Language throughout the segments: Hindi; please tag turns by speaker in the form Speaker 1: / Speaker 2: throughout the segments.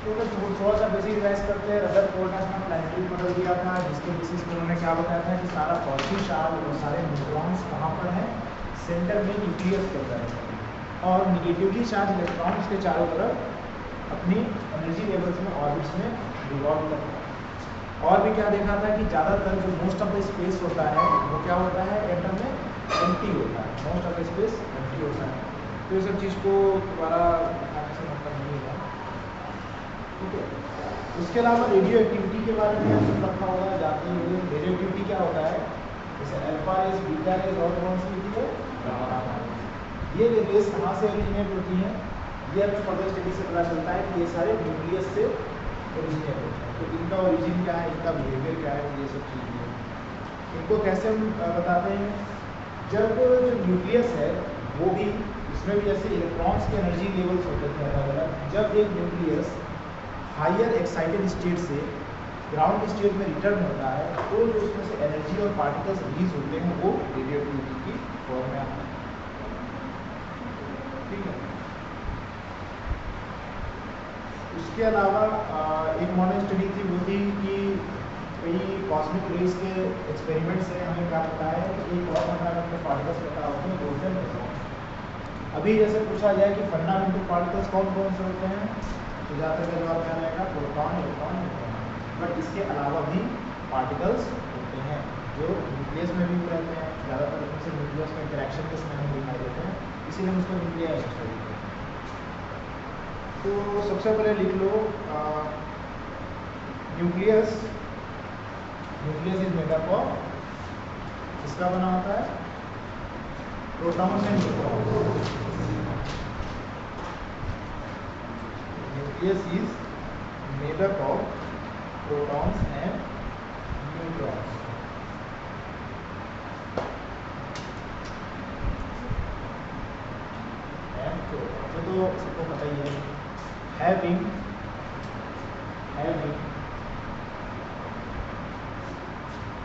Speaker 1: तो थोड़ा सा बेसिक रिवाइज करते हैं। रदर फोर्ड ने प्लानिटरी मॉडल दिया था, जिसके बेसिस पर उन्होंने क्या बताया था कि सारा पॉजिटिव चार्ज और सारे न्यूट्रॉन्स कहाँ पर हैं, सेंटर में न्यूक्लियस के अंदर है, और निगेटिवली चार्ज इलेक्ट्रॉन्स के चारों तरफ अपनी एनर्जी लेवल्स में ऑर्बिट्स में रिवॉल्व करता है। और भी क्या देखा था कि ज़्यादातर जो मोस्ट ऑफ द स्पेस होता है वो क्या होता है, एटम में एम्प्टी होता है, most of the space empty होता है। तो ये सब चीज़ को दोबारा दिखाने से मतलब नहीं होगा, ठीक है। उसके अलावा रेडियो एक्टिविटी के बारे में आपने रखा होगा, जाते हुए रेडियो एक्टिविटी क्या होता है, जैसे अल्फा रेस, बीटा रेस और कौन सी होती है, ये रेस कहाँ से ओरिजिनेट होती हैं, ये हमें फर्दर स्टडी से पता चलता है कि ये सारे न्यूक्लियस से ओरिजिनेट होते हैं। तो इनका ओरिजिन क्या है, इनका बिहेवियर क्या है, ये सब चीज़ें हैं। इनको कैसे हम बताते हैं, जब जो न्यूक्लियस है वो भी, इसमें भी जैसे इलेक्ट्रॉन्स के एनर्जी लेवल्स होते थे अलग अलग, जब एक न्यूक्लियस हायर एक्साइटेड स्टेट से ग्राउंड स्टेट में रिटर्न होता है, तो जो उसमें से एनर्जी और पार्टिकल्स रिलीज होते हैं वो रेडियो एक्टिविटी की फॉर्म में आते हैं, ठीक है। उसके अलावा एक मॉडर्न स्टडी थी, वो थी कि कई कॉस्मिक रेज के एक्सपेरिमेंट से हमें क्या पता है कि एक और फंडामेंटल पार्टिकल्स पता होते हैं, बोलते हैं। अभी जैसे पूछा जाए कि फंडामेंटल पार्टिकल्स कौन कौन से होते हैं, तो ज़्यादातर का जवाब क्या रहेगा, प्रोटॉन, इलेक्ट्रॉन, न्यूट्रॉन। बट इसके अलावा भी पार्टिकल्स होते हैं जो न्यूक्लियस में भी रहते हैं, ज़्यादातर उनसे न्यूक्लियस में इंटरेक्शन के समय हमें दिखाई देते हैं, इसीलिए हम उसको न्यूक्लियर स्टडी करते हैं। तो सबसे पहले लिख लो, nucleus is made up of, किसका बना होता है, protons and neutrons. Nucleus is made up of protons and neutrons. तो सबको पता ही है, having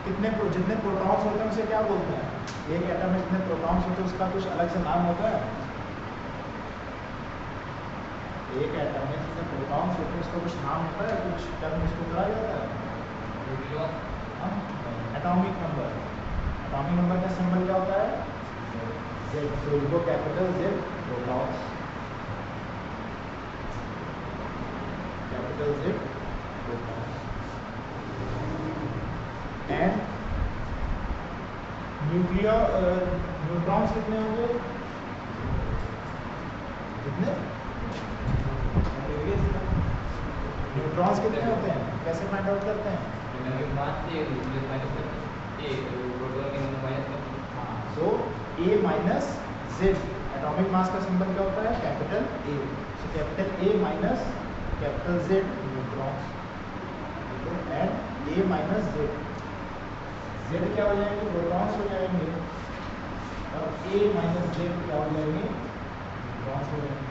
Speaker 1: जितने प्रोटॉन्स होते हैं उसे क्या बोलते हैं, एक एटम में जितने प्रोटॉन्स होते हैं उसका कुछ अलग से नाम होता है। एक एटम में जितने प्रोटॉन्स होते हैं उसका कुछ नाम होता है, कुछ टर्म इसको कहा जाता है, एटॉमिक नंबर का सिंबल क्या होता है, Z। तो इनको capital Z protons, capital Z protons. And neutrons कितने होंगे, कितने, न्यूट्रॉन्स कितने होते हैं, कैसे फाइंड आउट करते हैं, सो A minus Z, atomic mass का सिंबल क्या होता है, capital A। So capital A minus capital Z neutrons, and A minus Z, Z क्या हो जाएंगे, प्रोटॉन्स हो जाएंगे, और A माइनस Z क्या हो जाएंगे, न्यूट्रॉन्स हो जाएंगे।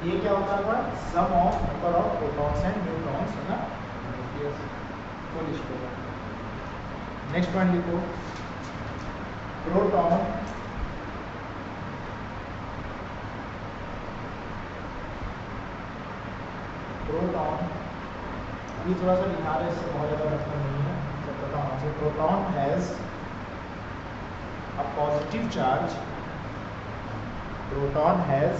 Speaker 1: ये क्या होता था, sum of number of protons and neutrons है ना, न्यूक्लियस को लिस्ट होगा। नेक्स्ट पॉइंट लिखो, प्रोटॉन ये थोड़ा सा लिखा रहे, इससे बहुत ज़्यादा मतलब नहीं है, तो पता होना चाहिए। Proton has a positive charge, proton has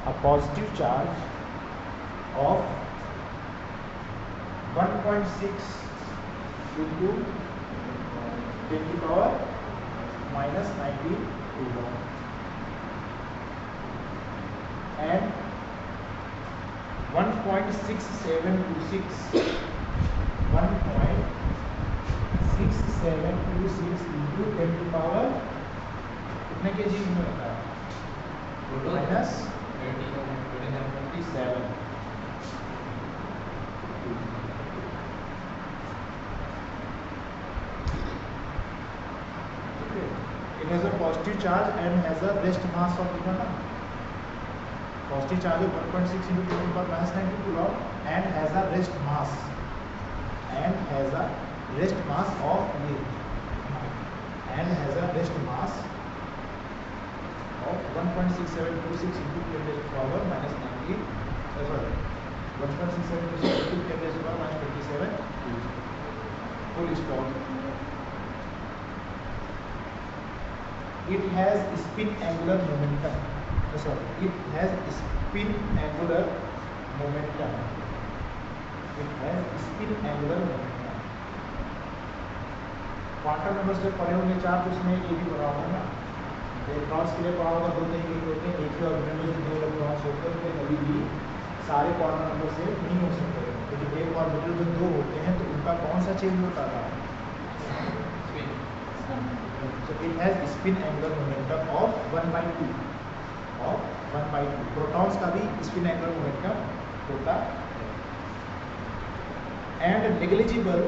Speaker 1: a positive charge of 1.6 into 10 की power minus 90 coulomb, and 1.6726 into 10 की पावर कितने के जी में होता है, minus 27। It has a positive charge and has a rest mass of positive charge of 1.6 into 10 to the power minus 90 coulomb and has a rest mass of 1.6726 into 10 to the power minus 90, sorry, 1.67 into 10 raised to power minus 27 full stop. It has spin angular momentum. Sorry, it has spin angular momentum. It has spin angular momentum. Quantum numbers जब पढ़े होंगे चार तो उसमें ये भी पढ़ा होगा ना, इलेक्ट्रॉन्स के लिए पढ़ा होगा दो तरीके के होते हैं, एक ही ऑर्बिटल में जो दो इलेक्ट्रॉन्स होते हैं तो कभी भी सारे क्वांटम नंबर से नहीं हो सकते, लेकिन एक ऑर्बिटल में दो होते हैं तो उनका कौन सा चेंज होता है? So it has spin angular momentum of 1/2 of 1/2. Protons का भी स्पिन एंगुलर मोमेंटम होता है and negligible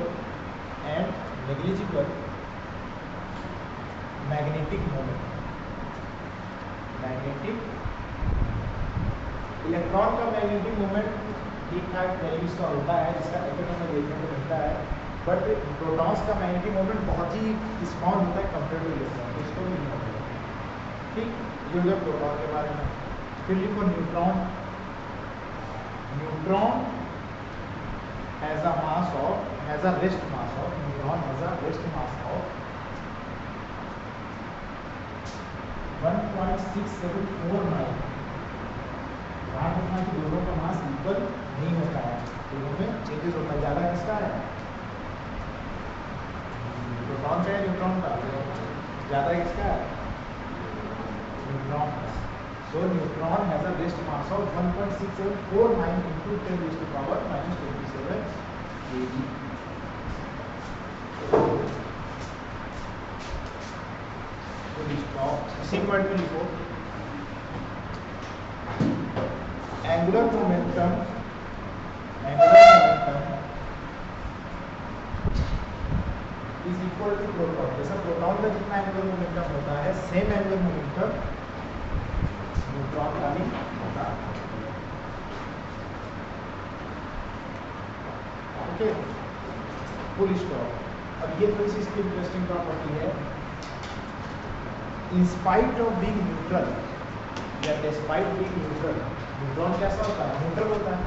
Speaker 1: magnetic moment. Electron का मैग्नेटिक मोमेंट ठीक ठाक वैल्यूज का होता है जिसका एटम में देखने को मिलता है, बट प्रोटॉन्स का मैग्नेटिक मोमेंट बहुत ही स्मॉल होता है कंपेयर टू इलेक्ट्रॉन, तो इसको नहीं होगा। ठीक, ये हो गया प्रोटॉन के बारे में। फिर लिखो neutron. Neutron has a mass of, has a rest mass of, neutron has a rest mass of 1.6749। ध्यान रखना कि दोनों का मास इक्वल नहीं होता है, दोनों में चेंजेस होता है। ज़्यादा किसका है? प्रोटॉन का है न्यूट्रॉन का? ज़्यादा किसका है? न्यूट्रॉन का। सो neutron has a rest mass of 1.6749 into 10 raised to power minus 27 kg। इसी पॉइंट में लिखो angular momentum is equal to proton. जैसा प्रोटॉन का जितना एंगुलर मोमेंटम होता है सेम एंगुलर मोमेंटम न्यूट्रॉन का भी होता है। Okay, full stop. अब ये थोड़ी सी इसकी इंटरेस्टिंग प्रॉपर्टी है। In spite of being neutral या डिस्पाइट बीइंग न्यूट्रल, न्यूट्रॉन कैसा होता है? न्यूट्रल होता है,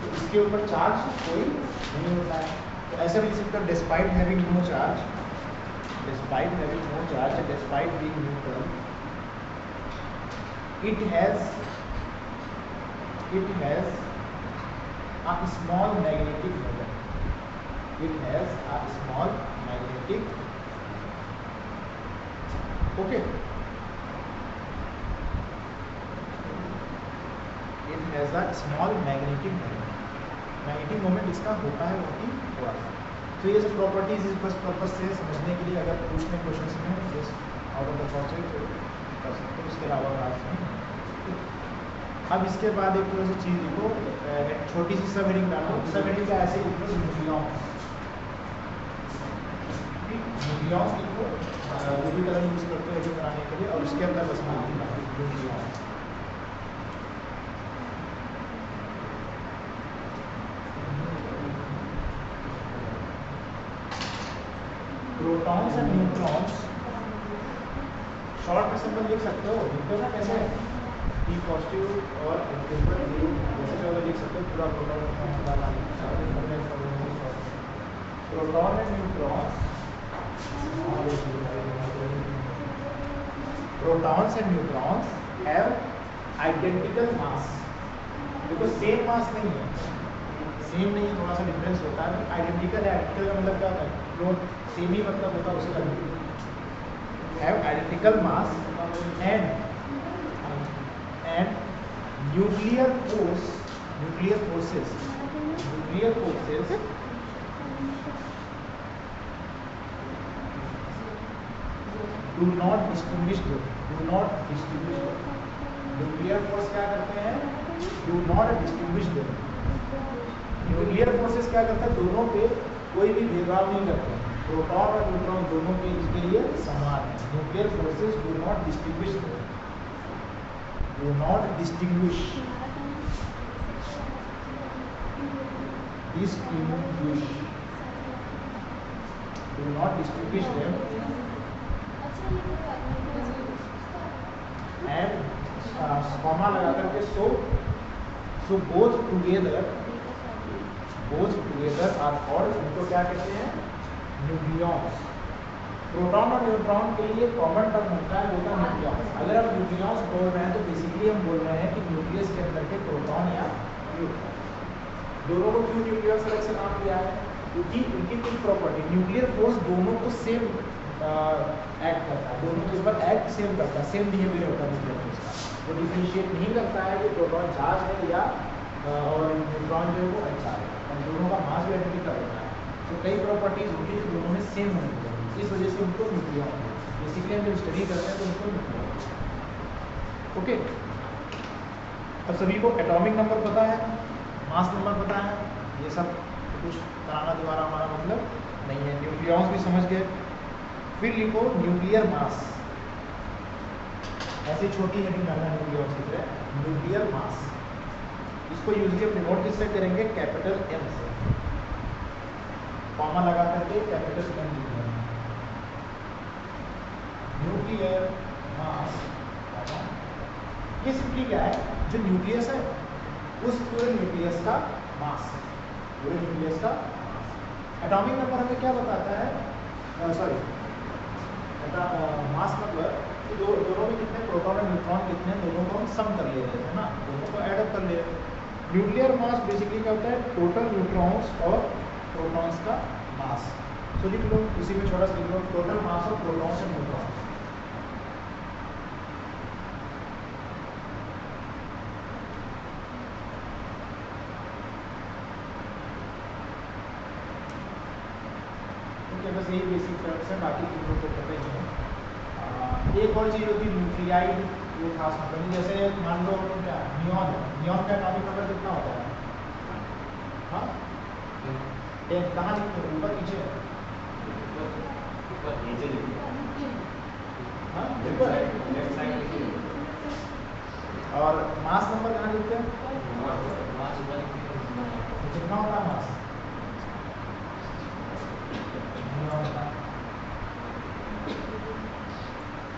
Speaker 1: तो इसके ऊपर चार्ज कोई नहीं होता है। तो ऐसा भी लिख सकते हो despite having no charge, despite having no charge, despite being neutral, it has a small magnetic moment. It has a small magnetic, okay, it has a small magnetic moment. Magnetic moment इसका होता है बहुत ही थोड़ा सा। तो ये सब प्रॉपर्टीज इस बस पर्पज से समझने के लिए, अगर पूछने क्वेश्चन में just out of the concept कर सकते हो, इसके अलावा बात नहीं। अब इसके बाद एक थोड़ी सी चीज़ लिखो, छोटी सी सब हेडिंग डालो। सब हेडिंग का ऐसे लिखो न्यूक्लियॉन, न्यूक्लियॉन लिखो, जो भी कलर यूज करते हो हेडिंग बनाने के लिए, और उसके अंदर बस nucleon. Protons and neutrons short में सिंबल लिख सकते हो, लिखते हो ना कैसे, P पॉजिटिव और जैसे लिख सकते हो पूरा proton and neutrons. Protons and neutrons have identical mass. देखो सेम मास नहीं है, सेम नहीं है, थोड़ा सा डिफरेंस होता है। आइडेंटिकल है, आइडेंटिकल का मतलब क्या होता है? प्रोट सेम ही मतलब होता है उसका। Have identical mass and nuclear forces do not distinguish them, nuclear force क्या करते हैं? do not distinguish them। Nuclear forces क्या करते हैं? दोनों पे कोई भी भेदभाव नहीं करते, प्रोटॉन और न्यूट्रॉन दोनों के इसके लिए समान है। Nuclear forces do not distinguish, do not distinguish them and comma लगा करके so so both together are called, इनको क्या कहते हैं, न्यूक्लियॉन्स। प्रोटॉन और न्यूट्रॉन के लिए कॉमन टर्म होता है, वो न्यूक्लियॉन्स। अगर हम न्यूक्लियॉन्स बोल रहे हैं तो बेसिकली हम बोल रहे हैं कि न्यूक्लियस के अंदर के प्रोटॉन या न्यूट्रॉन, दोनों को क्यों न्यूक्लियस अलग से नाम दिया है, क्योंकि उनकी कुछ प्रॉपर्टी, न्यूक्लियर फोर्स दोनों को सेम एक्ट करता है, दोनों के ऊपर एक्ट सेम करता है, सेम बिहेवियर होता है न्यूक्लियर फोर्स का। वो डिफरेंशिएट नहीं करता है कि प्रोटॉन चार्ज है या और न्यूट्रॉन जो है वो अनचार्ज है, और दोनों का मास भी आइडेंटिकल होता है। तो कई प्रॉपर्टीज होती है जो दोनों में सेम होनी चाहिए, इस वजह से उनको न्यूक्लियॉन बेसिकली हम जब स्टडी करते हैं तो उनको न्यूक्लियॉन। ओके, अब सभी को एटॉमिक नंबर पता है, मास नंबर पता है, ये सब कुछ कराना दोबारा हमारा मतलब नहीं है। न्यूक्लियॉन्स भी समझ गए, फिर लिखो न्यूक्लियर मास, ऐसी छोटी हेडिंग डालना न्यूक्लियॉन्स की तरह, न्यूक्लियर मास। इसको यूजली अपने नोट किससे करेंगे, कैपिटल एम से, कॉमा लगा करके कैपिटल एम लिखना, न्यूक्लियर मास। ये सिंपली क्या है, जो न्यूक्लियस है उस पूरे न्यूक्लियस का मास, पूरे न्यूक्लियस का मास। एटॉमिक नंबर हमें क्या बताता है, सॉरी मास नंबर, दोनों में कितने प्रोटॉन और न्यूट्रॉन कितने, दोनों को हम सम कर ले रहे थे ना, दोनों को ऐड अप कर ले रहे हैं। न्यूक्लियर मास बेसिकली क्या होता है, टोटल न्यूट्रॉन्स और प्रोटॉन्स का मास। तो लिख लो, इसी में छोटा सा लिख लो, total mass of protons and neutrons. बस यही बेसिक टर्म्स है, बाकी चीज़ों को पता ही है। एक और चीज़ होती है न्यूक्लियाइड, वो खास मतलब, जैसे मान लो क्या नियॉन है, नियॉन का एटॉमिक नंबर कितना होता है, हाँ 10, कहाँ लिखते हो, ऊपर नीचे, हाँ ऊपर, और मास नंबर कहाँ लिखते हैं, कितना होता है मास,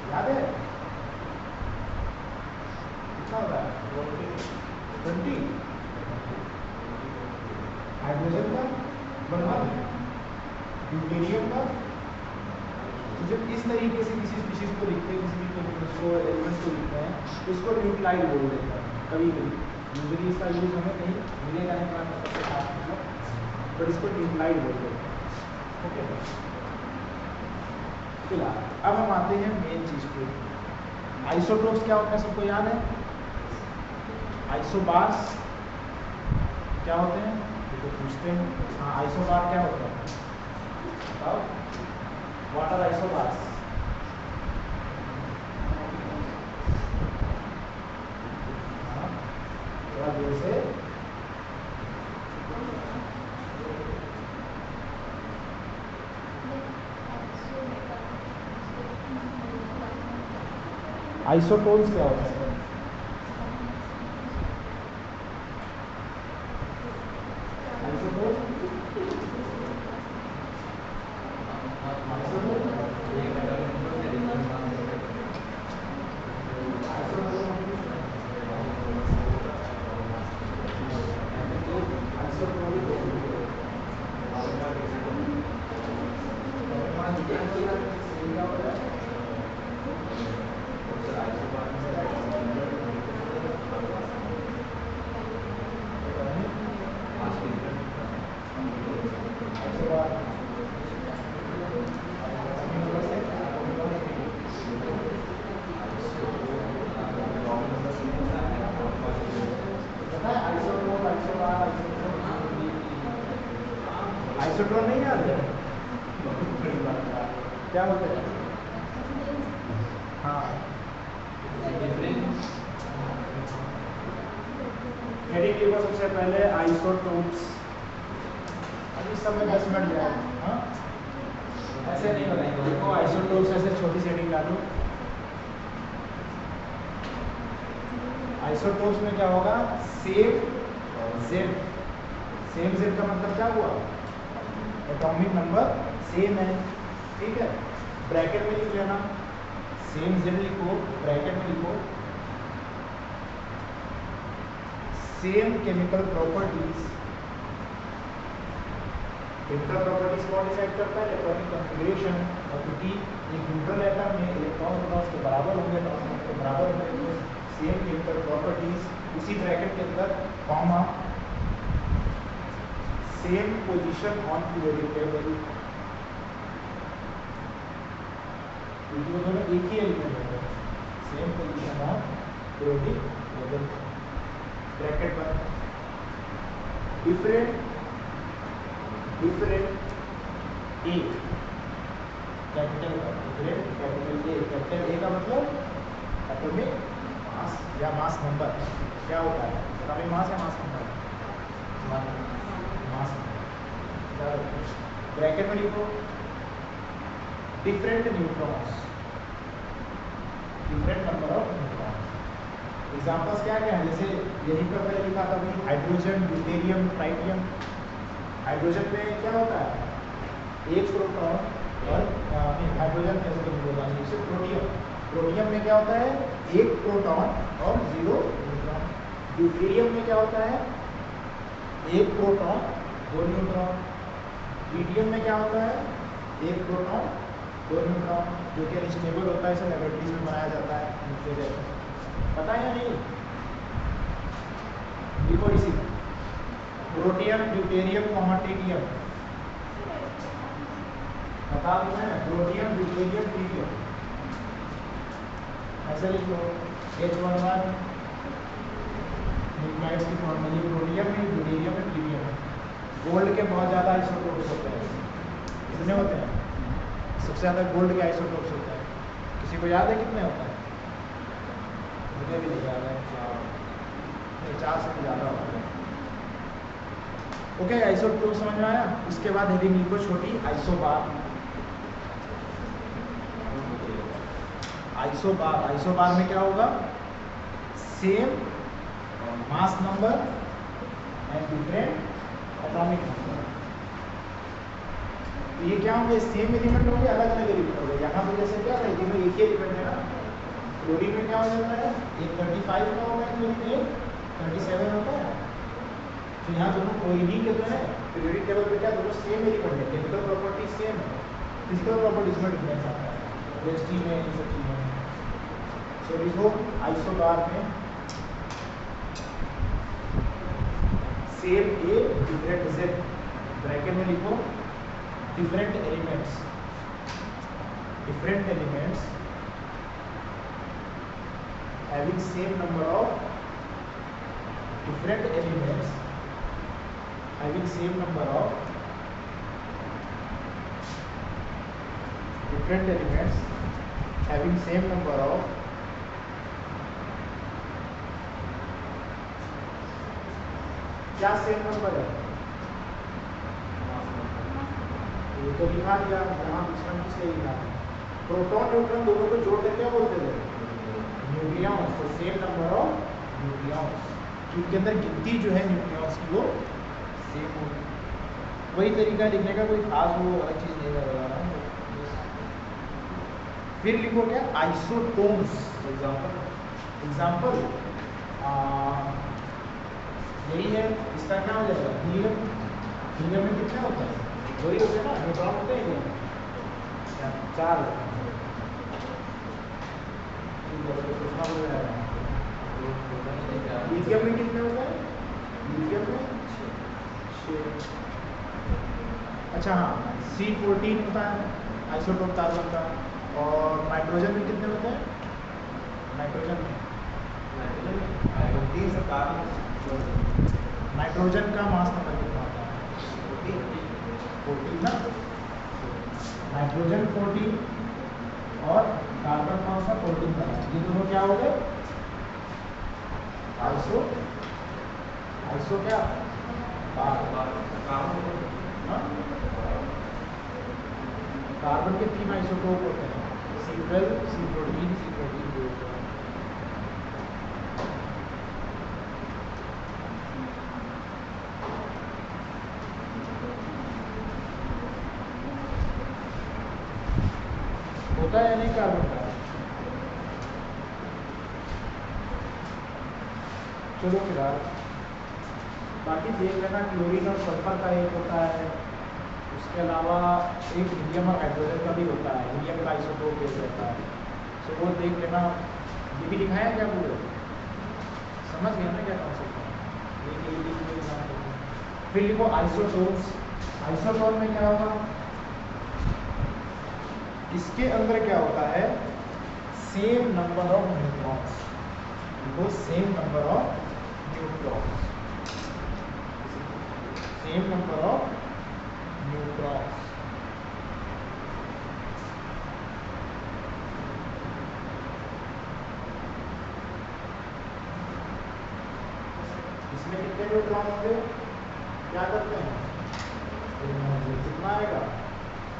Speaker 1: याद है कितना होता है, 20। हाइड्रोजन का 1, ड्यूटेरियम का। जब इस तरीके से किसी स्पीशीज को लिखते हैं, किसी भी एलिमेंट्स को लिखते हैं, उसको न्यूक्लाइड बोल देते हैं कभी कभी। यूजुअली इसका यूज हमें कहीं मिलेगा नहीं, सबसे खास मतलब, बट इसको न्यूक्लाइड बोल देते हैं। ओके, फिलहाल अब हम आते हैं मेन चीज पे। आइसोटोप्स क्या होते हैं, सबको याद है, आइसोबार्स क्या होते हैं, तो पूछते हैं, हाँ आइसोबार क्या होता है बताओ, व्हाट आर आइसोबार्स, थोड़ा देर से, आइसोटोन्स क्या होता है, आइसोटोन नहीं याद है, क्या होता है, हाँ हेडिंग लिखो सबसे पहले आइसोटोप्स। अब इस समय 10 मिनट जाए, हाँ ऐसे नहीं बनाएंगे, देखो आइसोटोप्स ऐसे छोटी सी हेडिंग डालो। आइसोटोप्स में क्या होगा, सेम जेड, सेम जेड का मतलब क्या हुआ, एटॉमिक नंबर सेम है, ठीक है, ब्रैकेट में लिख लेना, सेम जेड लिखो, ब्रैकेट में लिखो same chemical properties कौन डिसाइड करता है? Electronic configuration. और क्योंकि एक न्यूट्रल एटम में इलेक्ट्रॉन प्रोटॉन्स के बराबर होंगे, न्यूट्रॉन के बराबर होंगे, तो सेम केमिकल प्रॉपर्टीज उसी ब्रैकेट के अंदर comma same position on periodic table, क्योंकि वो दोनों एक ही एलिमेंट है, same position on periodic table bracket पर डिफरेंट ए कैपिटल ए का मतलब एटॉमिक मास या मास नंबर क्या होता है? एटॉमिक मास या मास नंबर? Mass number. ब्रैकेट में लिखो different neutrons, different number of neutrons. Examples क्या क्या है? जैसे यहीं पर पहले लिखा था हाइड्रोजन, ड्यूटेरियम, ट्राइटियम। हाइड्रोजन में क्या होता है? एक प्रोटॉन और हाइड्रोजन कैसे तो बोला जैसे प्रोटियम में क्या होता है? एक प्रोटॉन और 0 न्यूट्रॉन। ड्यूटेरियम में क्या होता है? एक प्रोटॉन 2 न्यूट्रॉन। ट्रिटियम में क्या होता है? एक प्रोटॉन 2 न्यूट्रॉन, जो कि अनस्टेबल होता है, इसे लैबोरेटरीज में बनाया जाता है न्यूक्लियर रिएक्टर। पता है या नहीं? लिखो इसी प्रोटियम, ड्यूटेरियम, ट्रिटियम बता दो मैं, प्रोटियम, ड्यूटेरियम, ट्रिटियम ऐसे लिखो। H11 न्यूक्लाइड्स की फॉर्मूला प्रोटियम में, ड्यूटेरियम में, ट्रिटियम में। गोल्ड के बहुत ज़्यादा आइसोटोप्स होते हैं, कितने होते हैं? सबसे ज़्यादा गोल्ड के आइसोटोप्स होते हैं। किसी को याद है कितने होते हैं? मुझे भी नहीं याद है, 4 से ज़्यादा होते हैं। ओके, आइसोटोप समझ में आया। उसके बाद हेडिंग लिखो छोटी आइसोबार। आइसोबार में क्या होगा? Same mass number and different atomic number. तो ये क्या होंगे? सेम एलिमेंट होंगे, अलग अलग एलिमेंट होंगे। यहाँ पे जैसे क्या है, इसमें एक ही एलिमेंट है ना। क्लोरीन में क्या हो जाता है? एक 35 का होगा, क्लोरीन में 37 होता है। तो यहाँ दोनों कोई भी के तो है पीरियोडिक टेबल पे क्या दोनों सेम एलिमेंट है, केमिकल प्रॉपर्टी सेम है, फिजिकल प्रॉपर्टीज में डिफरेंस आता है, रेस्टी में इन सब चीज़ों में। सो लिखो आइसोबार में same a different Z, bracket में लिखो different elements having same number of different elements having same number of different elements having same number of क्या सेम नंबर है? ये तो लिखा दिया, यहाँ दूसरा किससे लिखा? प्रोटॉन न्यूट्रॉन दोनों को जोड़ करके क्या बोलते थे? न्यूक्लियॉन्स। तो सेम नंबर ऑफ न्यूक्लियॉन्स, उनके अंदर गिनती जो है न्यूक्लियॉन्स की वो सेम होगी। वही तरीका लिखने का, कोई खास वो अलग चीज़ नहीं लगा रहा। फिर लिखो क्या? आइसोटोन्स। एग्जाम्पल यही है, इसका क्या हो जाएगा? हीलियम में कितना होता है? वही होते हैं ना, न्यूट्रॉन होते हैं 4। लिथियम में कितने होता है? लिथियम में 6। अच्छा हाँ, C14 होता है आइसोटोप कार्बन का। और नाइट्रोजन में कितने होते हैं? नाइट्रोजन का मास नंबर कितना होता है? 14 ना। नाइट्रोजन 14 और कार्बन कौन सा? 14 का। ये दोनों क्या हो गए? आइसो क्या? कार्बन के 3 आइसोटोप होते हैं, C12, C14, C14 होता है या नहीं कार्बन का? चलो फिर बाकी देख लेना क्लोरीन और सल्फर का एक होता है, उसके अलावा एक हीलियम और हाइड्रोजन का भी होता है, हीलियम का आइसोटोप एक रहता है, तो वो देख लेना। ये भी लिखाया है क्या पूरे, समझ गए ना क्या कॉन्सेप्ट है। फिर लिखो आइसोटोप्स। आइसोटोप में क्या होगा, इसके अंदर क्या होता है, सेम नंबर ऑफ न्यूट्रॉन्स, वो same number of neutrons, same number of neutrons. इसमें कितने न्यूट्रॉन होंगे, क्या करते हैं, कितना आएगा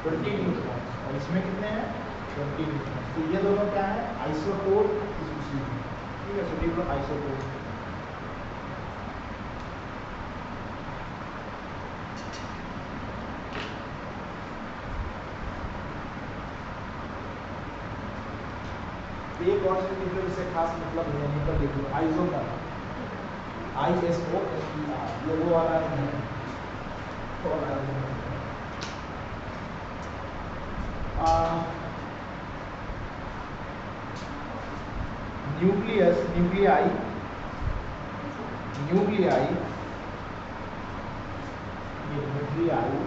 Speaker 1: 20 न्यूट्रॉन, और इसमें कितने हैं 20 न्यूट्रॉन। तो ये दोनों क्या है, आइसोटोप स्पीशीज, ठीक है। सो लिख लो आइसोटोप। एक और से निकलो, इससे खास मतलब नहीं है, पर लिख लो आइसो का, ISOPER, ये वो वाला है, न्यूक्लियस, न्यूक्लियाई, न्यूक्लियाई, ये nuclei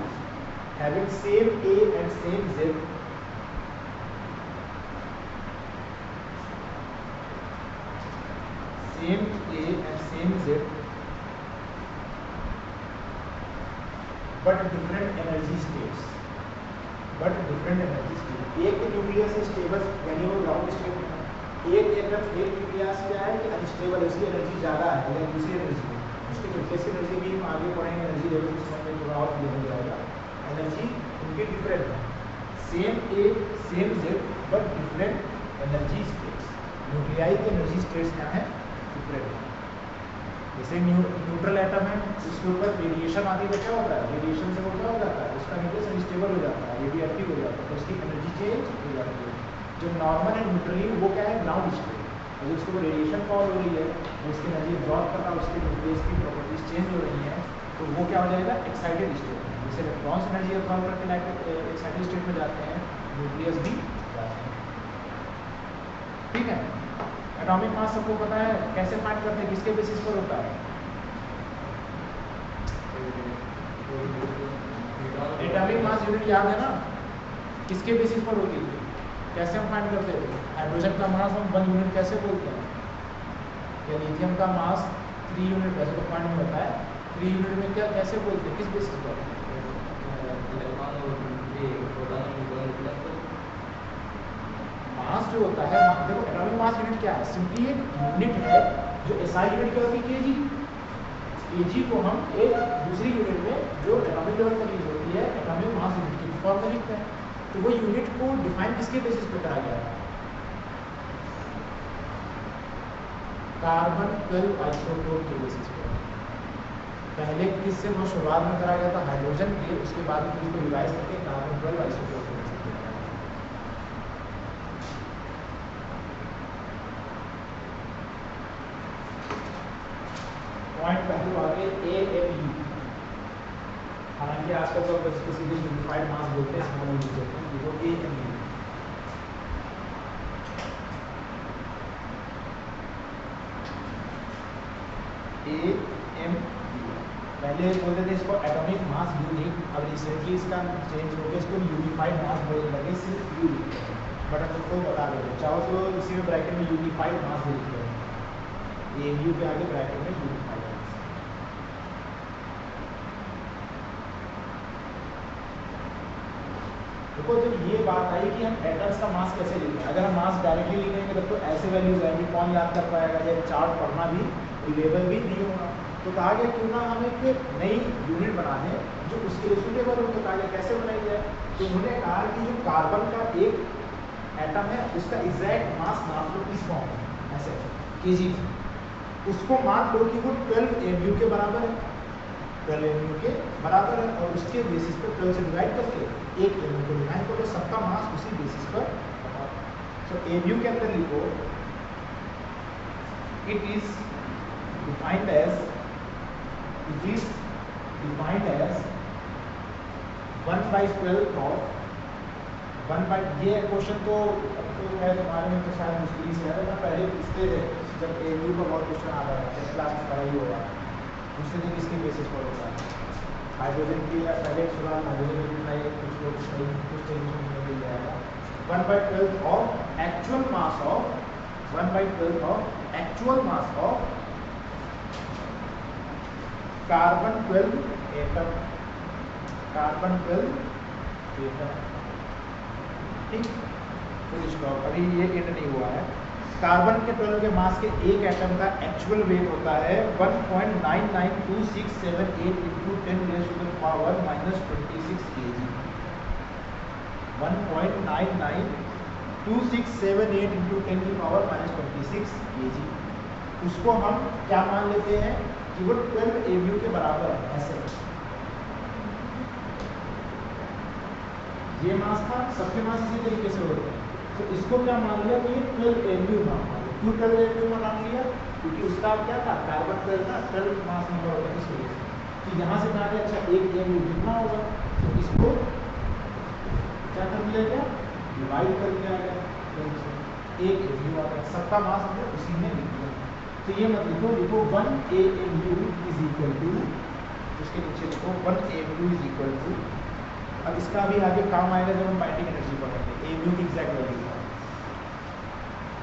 Speaker 1: having same A and same Z, same A and same Z, but different energy states, but different energy states। एक न्यूक्लियस स्टेबल यानी वो ग्राउंड स्टेट में, एक न्यूक्लियस क्या है कि अनस्टेबल, उसकी एनर्जी ज़्यादा है या दूसरी एनर्जी, उसकी न्यूक्लियस की एनर्जी भी हम आगे पढ़ेंगे, एनर्जी लेवल के समय में थोड़ा और क्लियर हो जाएगा। एनर्जी उनकी डिफरेंट है, same A same Z but different energy states. Nuclei के एनर्जी स्टेट्स क्या है, डिफरेंट है। जैसे न्यूट्रल एटम है, उसके ऊपर रेडिएशन आदि का क्या होता है, रेडिएशन से वो क्या हो जाता है, उसका न्यूक्लियस अनस्टेबल हो जाता है, रेडियो एक्टिव हो जाता है, तो उसकी एनर्जी चेंज हो जाती है। जो नॉर्मल है न्यूट्रली वो क्या है, ग्राउंड स्टेट, अगर उसको रेडिएशन फॉल हो रही है, उसकी एनर्जी एब्जॉर्ब कर रहा है, उसके न्यूक्लियस की प्रॉपर्टीज चेंज हो रही हैं, तो वो क्या हो जाएगा, एक्साइटेड स्टेट में। जैसे इलेक्ट्रॉन्स एनर्जी एब्जॉर्ब करके एक्साइटेड स्टेट में जाते हैं, न्यूक्लियस भी जाते हैं, ठीक है। एटॉमिक मास सबको पता है, कैसे फाइंड करते हैं, किसके बेसिस पर होता है, एटॉमिक मास यूनिट याद है ना, किसके बेसिस पर होती है, कैसे हम फाइंड करते हैं। हाइड्रोजन का मास हम 1 यूनिट कैसे बोलते हैं, या लिथियम का मास 3 यूनिट वैसे तो पॉइंट में होता है, 3 यूनिट में क्या कैसे बोलते हैं, किस बेसिस पर, मास जो होता है, देखो एटॉमिक मास यूनिट क्या है, सिंपली एक यूनिट है जो एसआई यूनिट क्या होती है, केजी। केजी को हम एक दूसरी यूनिट में जो एटॉमिक लेवल पर यूज होती है, एटॉमिक मास यूनिट की फॉर्म में लिखते हैं। तो वो यूनिट को डिफाइन किसके बेसिस पे करा गया है, कार्बन 12 आइसोटोप के बेसिस पे। पहले किससे वो शुरुआत में करा गया था, हाइड्रोजन के, उसके बाद फिर इसको रिवाइज करके कार्बन 12 आइसोटोप के बेसिस पे कराया। पॉइंट पहलू आगे AMU, हालांकि आजकल तो बस इसको सीधे यूनिफाइड मास बोलते हैं, स्मॉल यूनिट बोलते हैं, देखो AMU। पहले बोलते थे इसको एटॉमिक मास यूनिट, अब रिसेंटली इसका चेंज हो गया, इसको यूनिफाइड मास बोलने लगे, सिर्फ यू लिखते हैं, बट हम उसको बता देते हैं, चाहो तो इसी में ब्रैकेट में यूनिफाइड मास लिखते हैं, AMU के आगे ब्रैकेट में यूनिफाइड मास। देखो जब ये बात आई कि हम एटम्स का मास कैसे लिखें, अगर हम मास डायरेक्टली लिखेंगे तब तो ऐसे वैल्यूज आएंगे, कौन याद कर पाएगा, या चार्ट पढ़ना भी रिलेबल भी नहीं होगा। तो कहा गया क्यों ना हम एक नई यूनिट बना दें जो उसके लिए सूटेबल हो। तो कहा गया कैसे बनाई जाए, तो उन्होंने कहा कि जो कार्बन का एक एटम है उसका एग्जैक्ट मास नाप लो इस फॉर्म में ऐसे केजी, उसको मान लो कि वो 12 MU के बराबर है, 12 MU के बराबर है, और उसके बेसिस पर 12 से डिवाइड करके 1 MU को डिवाइड करो, सबका मास उसी बेसिस पर बताओ। सो MU के अंदर लिखो, it is defined as it is defined as 1/12 of 1 बाई, ये क्वेश्चन तो अब तो है तुम्हारे में तो शायद मुश्किल से है ना, पहले पूछते थे जब AU का बहुत क्वेश्चन आता है 10th क्लास में पढ़ा ही होगा, पूछते थे किसके बेसिस पर होता है हाइड्रोजन की, या पहले सवाल हाइड्रोजन की था, ये कुछ लोग कुछ टेंशन में मिल जाएगा 1/12 of actual mass of 1/12 of actual mass of carbon 12 atom, carbon 12 atom, ठीक। फिर स्टॉप, अभी ये एट नहीं हुआ है। कार्बन के 12 के मास के एक एटम का एक्चुअल वेट होता है 1.99268 into 10 raise to the power -26 kg, 1.99268 into 10 की पावर -26 kg। उसको हम क्या मान लेते हैं कि वो 12 AU के बराबर है, ऐसे ये मास था, सबके मास इसी तरीके से होते हैं, तो इसको क्या मान लिया कि ये 12 AU मान लिया। क्यों 12 AU मान लिया? क्योंकि उसका क्या था, कार्बन 12 था, 12 मास नंबर होता है, इस वजह से। तो यहाँ से कहा गया अच्छा 1 AU कितना होगा, तो इसको क्या कर दिया गया, डिवाइड कर दिया गया, तो 1 AU आ गया, सबका मास हमने उसी में लिख दिया। तो ये मत लिखो 1 AMU इज इक्वल टू, उसके नीचे लिखो 1 AMU इज इक्वल टू, अब इसका भी आगे काम आएगा जब हम बाइंडिंग एनर्जी पढ़ेंगे, AMU की एग्जैक्ट वैल्यू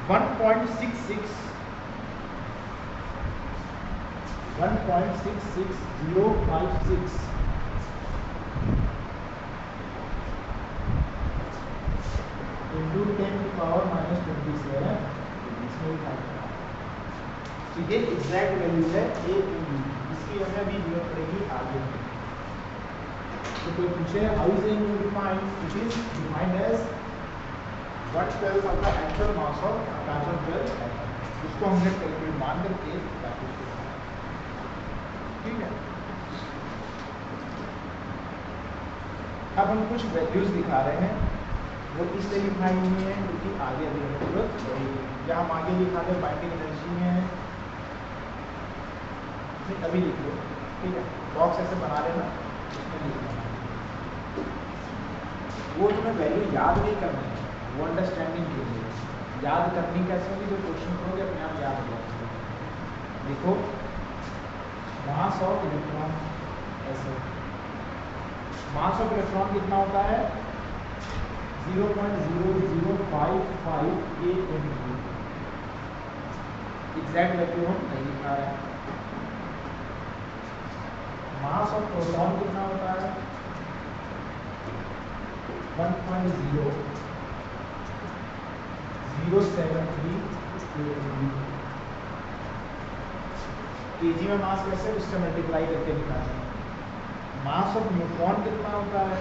Speaker 1: 1.66056 इंटू 10 की पावर -27, तो ये एग्जैक्ट वैल्यू है AMU, इसकी हमें अभी जरूरत पड़ेगी आगे। तो कोई पूछे how is AMU defined, it is defined as 1/12 of the actual mass of carbon 12 atom, उसको हमने कैलकुलेट मान करके, ठीक है। अब हम कुछ वैल्यूज दिखा रहे हैं, वो इसलिए लिखाई हुई है क्योंकि आगे अभी हमें जरूरत पड़ेगी, या हम आगे लिखा दें बाइंडिंग एनर्जी में है, अभी लिख लो, ठीक है, बॉक्स ऐसे बना लेना, उसमें लिख लेना, वो तुम्हें वैल्यू याद नहीं करनी है, वो अंडरस्टैंडिंग के लिए। याद करनी कैसे होगी, जो क्वेश्चन करोगे अपने आप याद हो जाएगा। देखो मास ऑफ इलेक्ट्रॉन, ऐसे मास ऑफ इलेक्ट्रॉन कितना होता है 0.0055 AMU, एग्जैक्ट वैल्यू हम नहीं लिखा रहे हैं। मास ऑफ प्रोटॉन कितना होता है 1.0073 AMU, केजी में मास कैसे, उससे मल्टीप्लाई करके निकालते हैं। मास ऑफ न्यूट्रॉन कितना होता है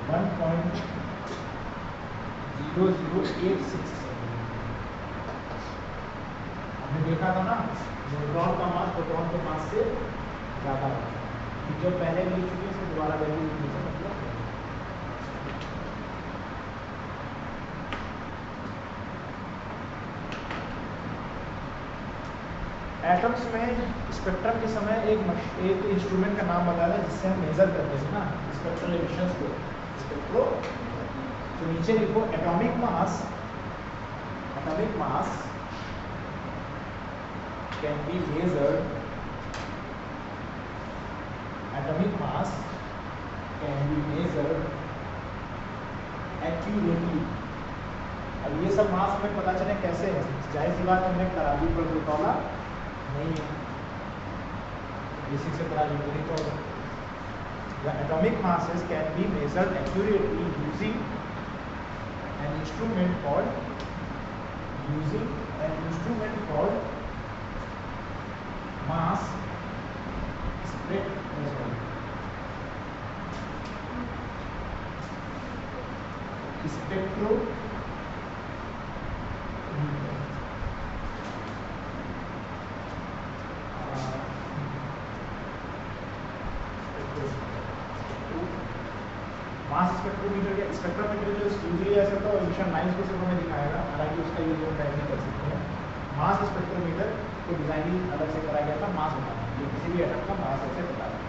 Speaker 1: 1.0086, हमने देखा था ना न्यूट्रॉन का मास प्रोटॉन के मास से ज़्यादा होता है, जो पहले मिल चुकी है उसमें दोबारा वैल्यू लिखने से मतलब है। एटम्स में स्पेक्ट्रम के समय एक इंस्ट्रूमेंट का नाम बताया था जिससे हम मेजर करते हैं ना स्पेक्ट्रल एमिशंस को, स्पेक्ट्रो, तो नीचे लिखो atomic mass can be measured, atomic mass can be measured accurately. अब ये सब मास हमें पता चले कैसे है, जाहिर सी बात हमने तराजू पर कोई तौला नहीं है, बेसिक से तराजू नहीं तौला। The atomic masses can be measured accurately using an instrument called mass spectrometer. Mass mass spectrometer या स्पेक्ट्रोमीटर जो यूजुअली ऐसा होता है इमिशन लाइंस को सिर्फ हमें दिखाएगा, हालांकि उसका यूज हम नहीं कर सकते हैं। मास स्पेक्ट्रोमीटर को डिजाइनिंग अलग से करा गया था मास बताने के लिए, किसी भी एटम का मास ऐसे बताता है,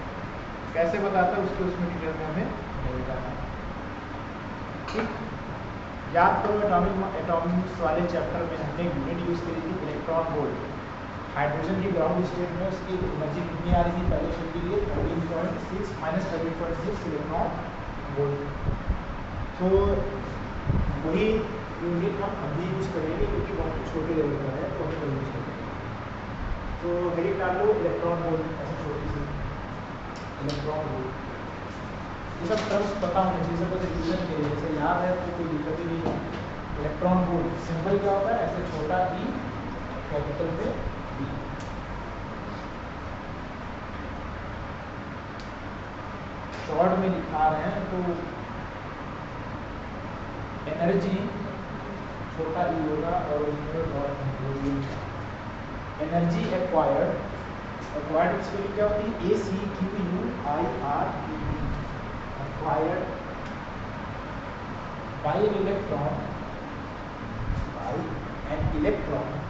Speaker 1: कैसे बताता है उसके उसमें डिटेल में हमें नहीं बताना। ठीक, याद करो एटॉमिक्स वाले चैप्टर में हमने यूनिट यूज करी थी इलेक्ट्रॉन वोल्ट। हाइड्रोजन की ग्राउंड स्टेट में उसकी एनर्जी कितनी आ रही थी पहले शेल के लिए 13.6 माइनस 13.6 इलेक्ट्रॉन वोल्ट। तो वही यूनिट हम अभी यूज करेंगे क्योंकि बहुत छोटे लेवल का है तो हम तो यूज करेंगे। तो हेडिंग डाल लो इलेक्ट्रॉन वोल्ट, ऐसी छोटी सी इलेक्ट्रॉन वोल्ट। ये सब टर्म्स पता होने चाहिए, सब बस रिवीजन के लिए, जैसे याद है तो कोई दिक्कत ही नहीं है। इलेक्ट्रॉन वोल्ट सिंपल क्या होता है, ऐसे छोटा ई कैपिटल पे बी। शॉर्ट में लिखा रहे हैं तो एनर्जी छोटा ई होगा और उसमें एनर्जी एक्वायर्ड इसके क्या होती है ACQUIRED एक्वायर्ड बाय इलेक्ट्रॉन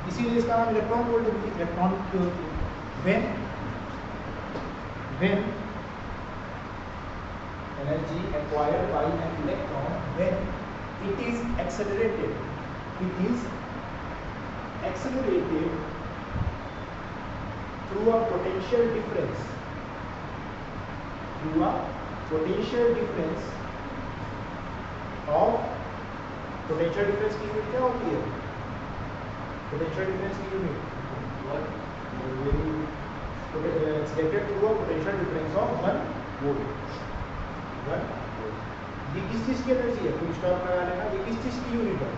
Speaker 1: इसीलिए इसका नाम इलेक्ट्रॉन वोल्ट है। इलेक्ट्रॉन की होती है when energy acquired by an electron when it is accelerated through a potential difference of potential difference की यूनिट क्या होती है? potential difference की unit accelerated through a potential difference of 1 volt। ये किस चीज की एनर्जी है? फुल स्टॉप लगा लेना। ये किस चीज की यूनिट है?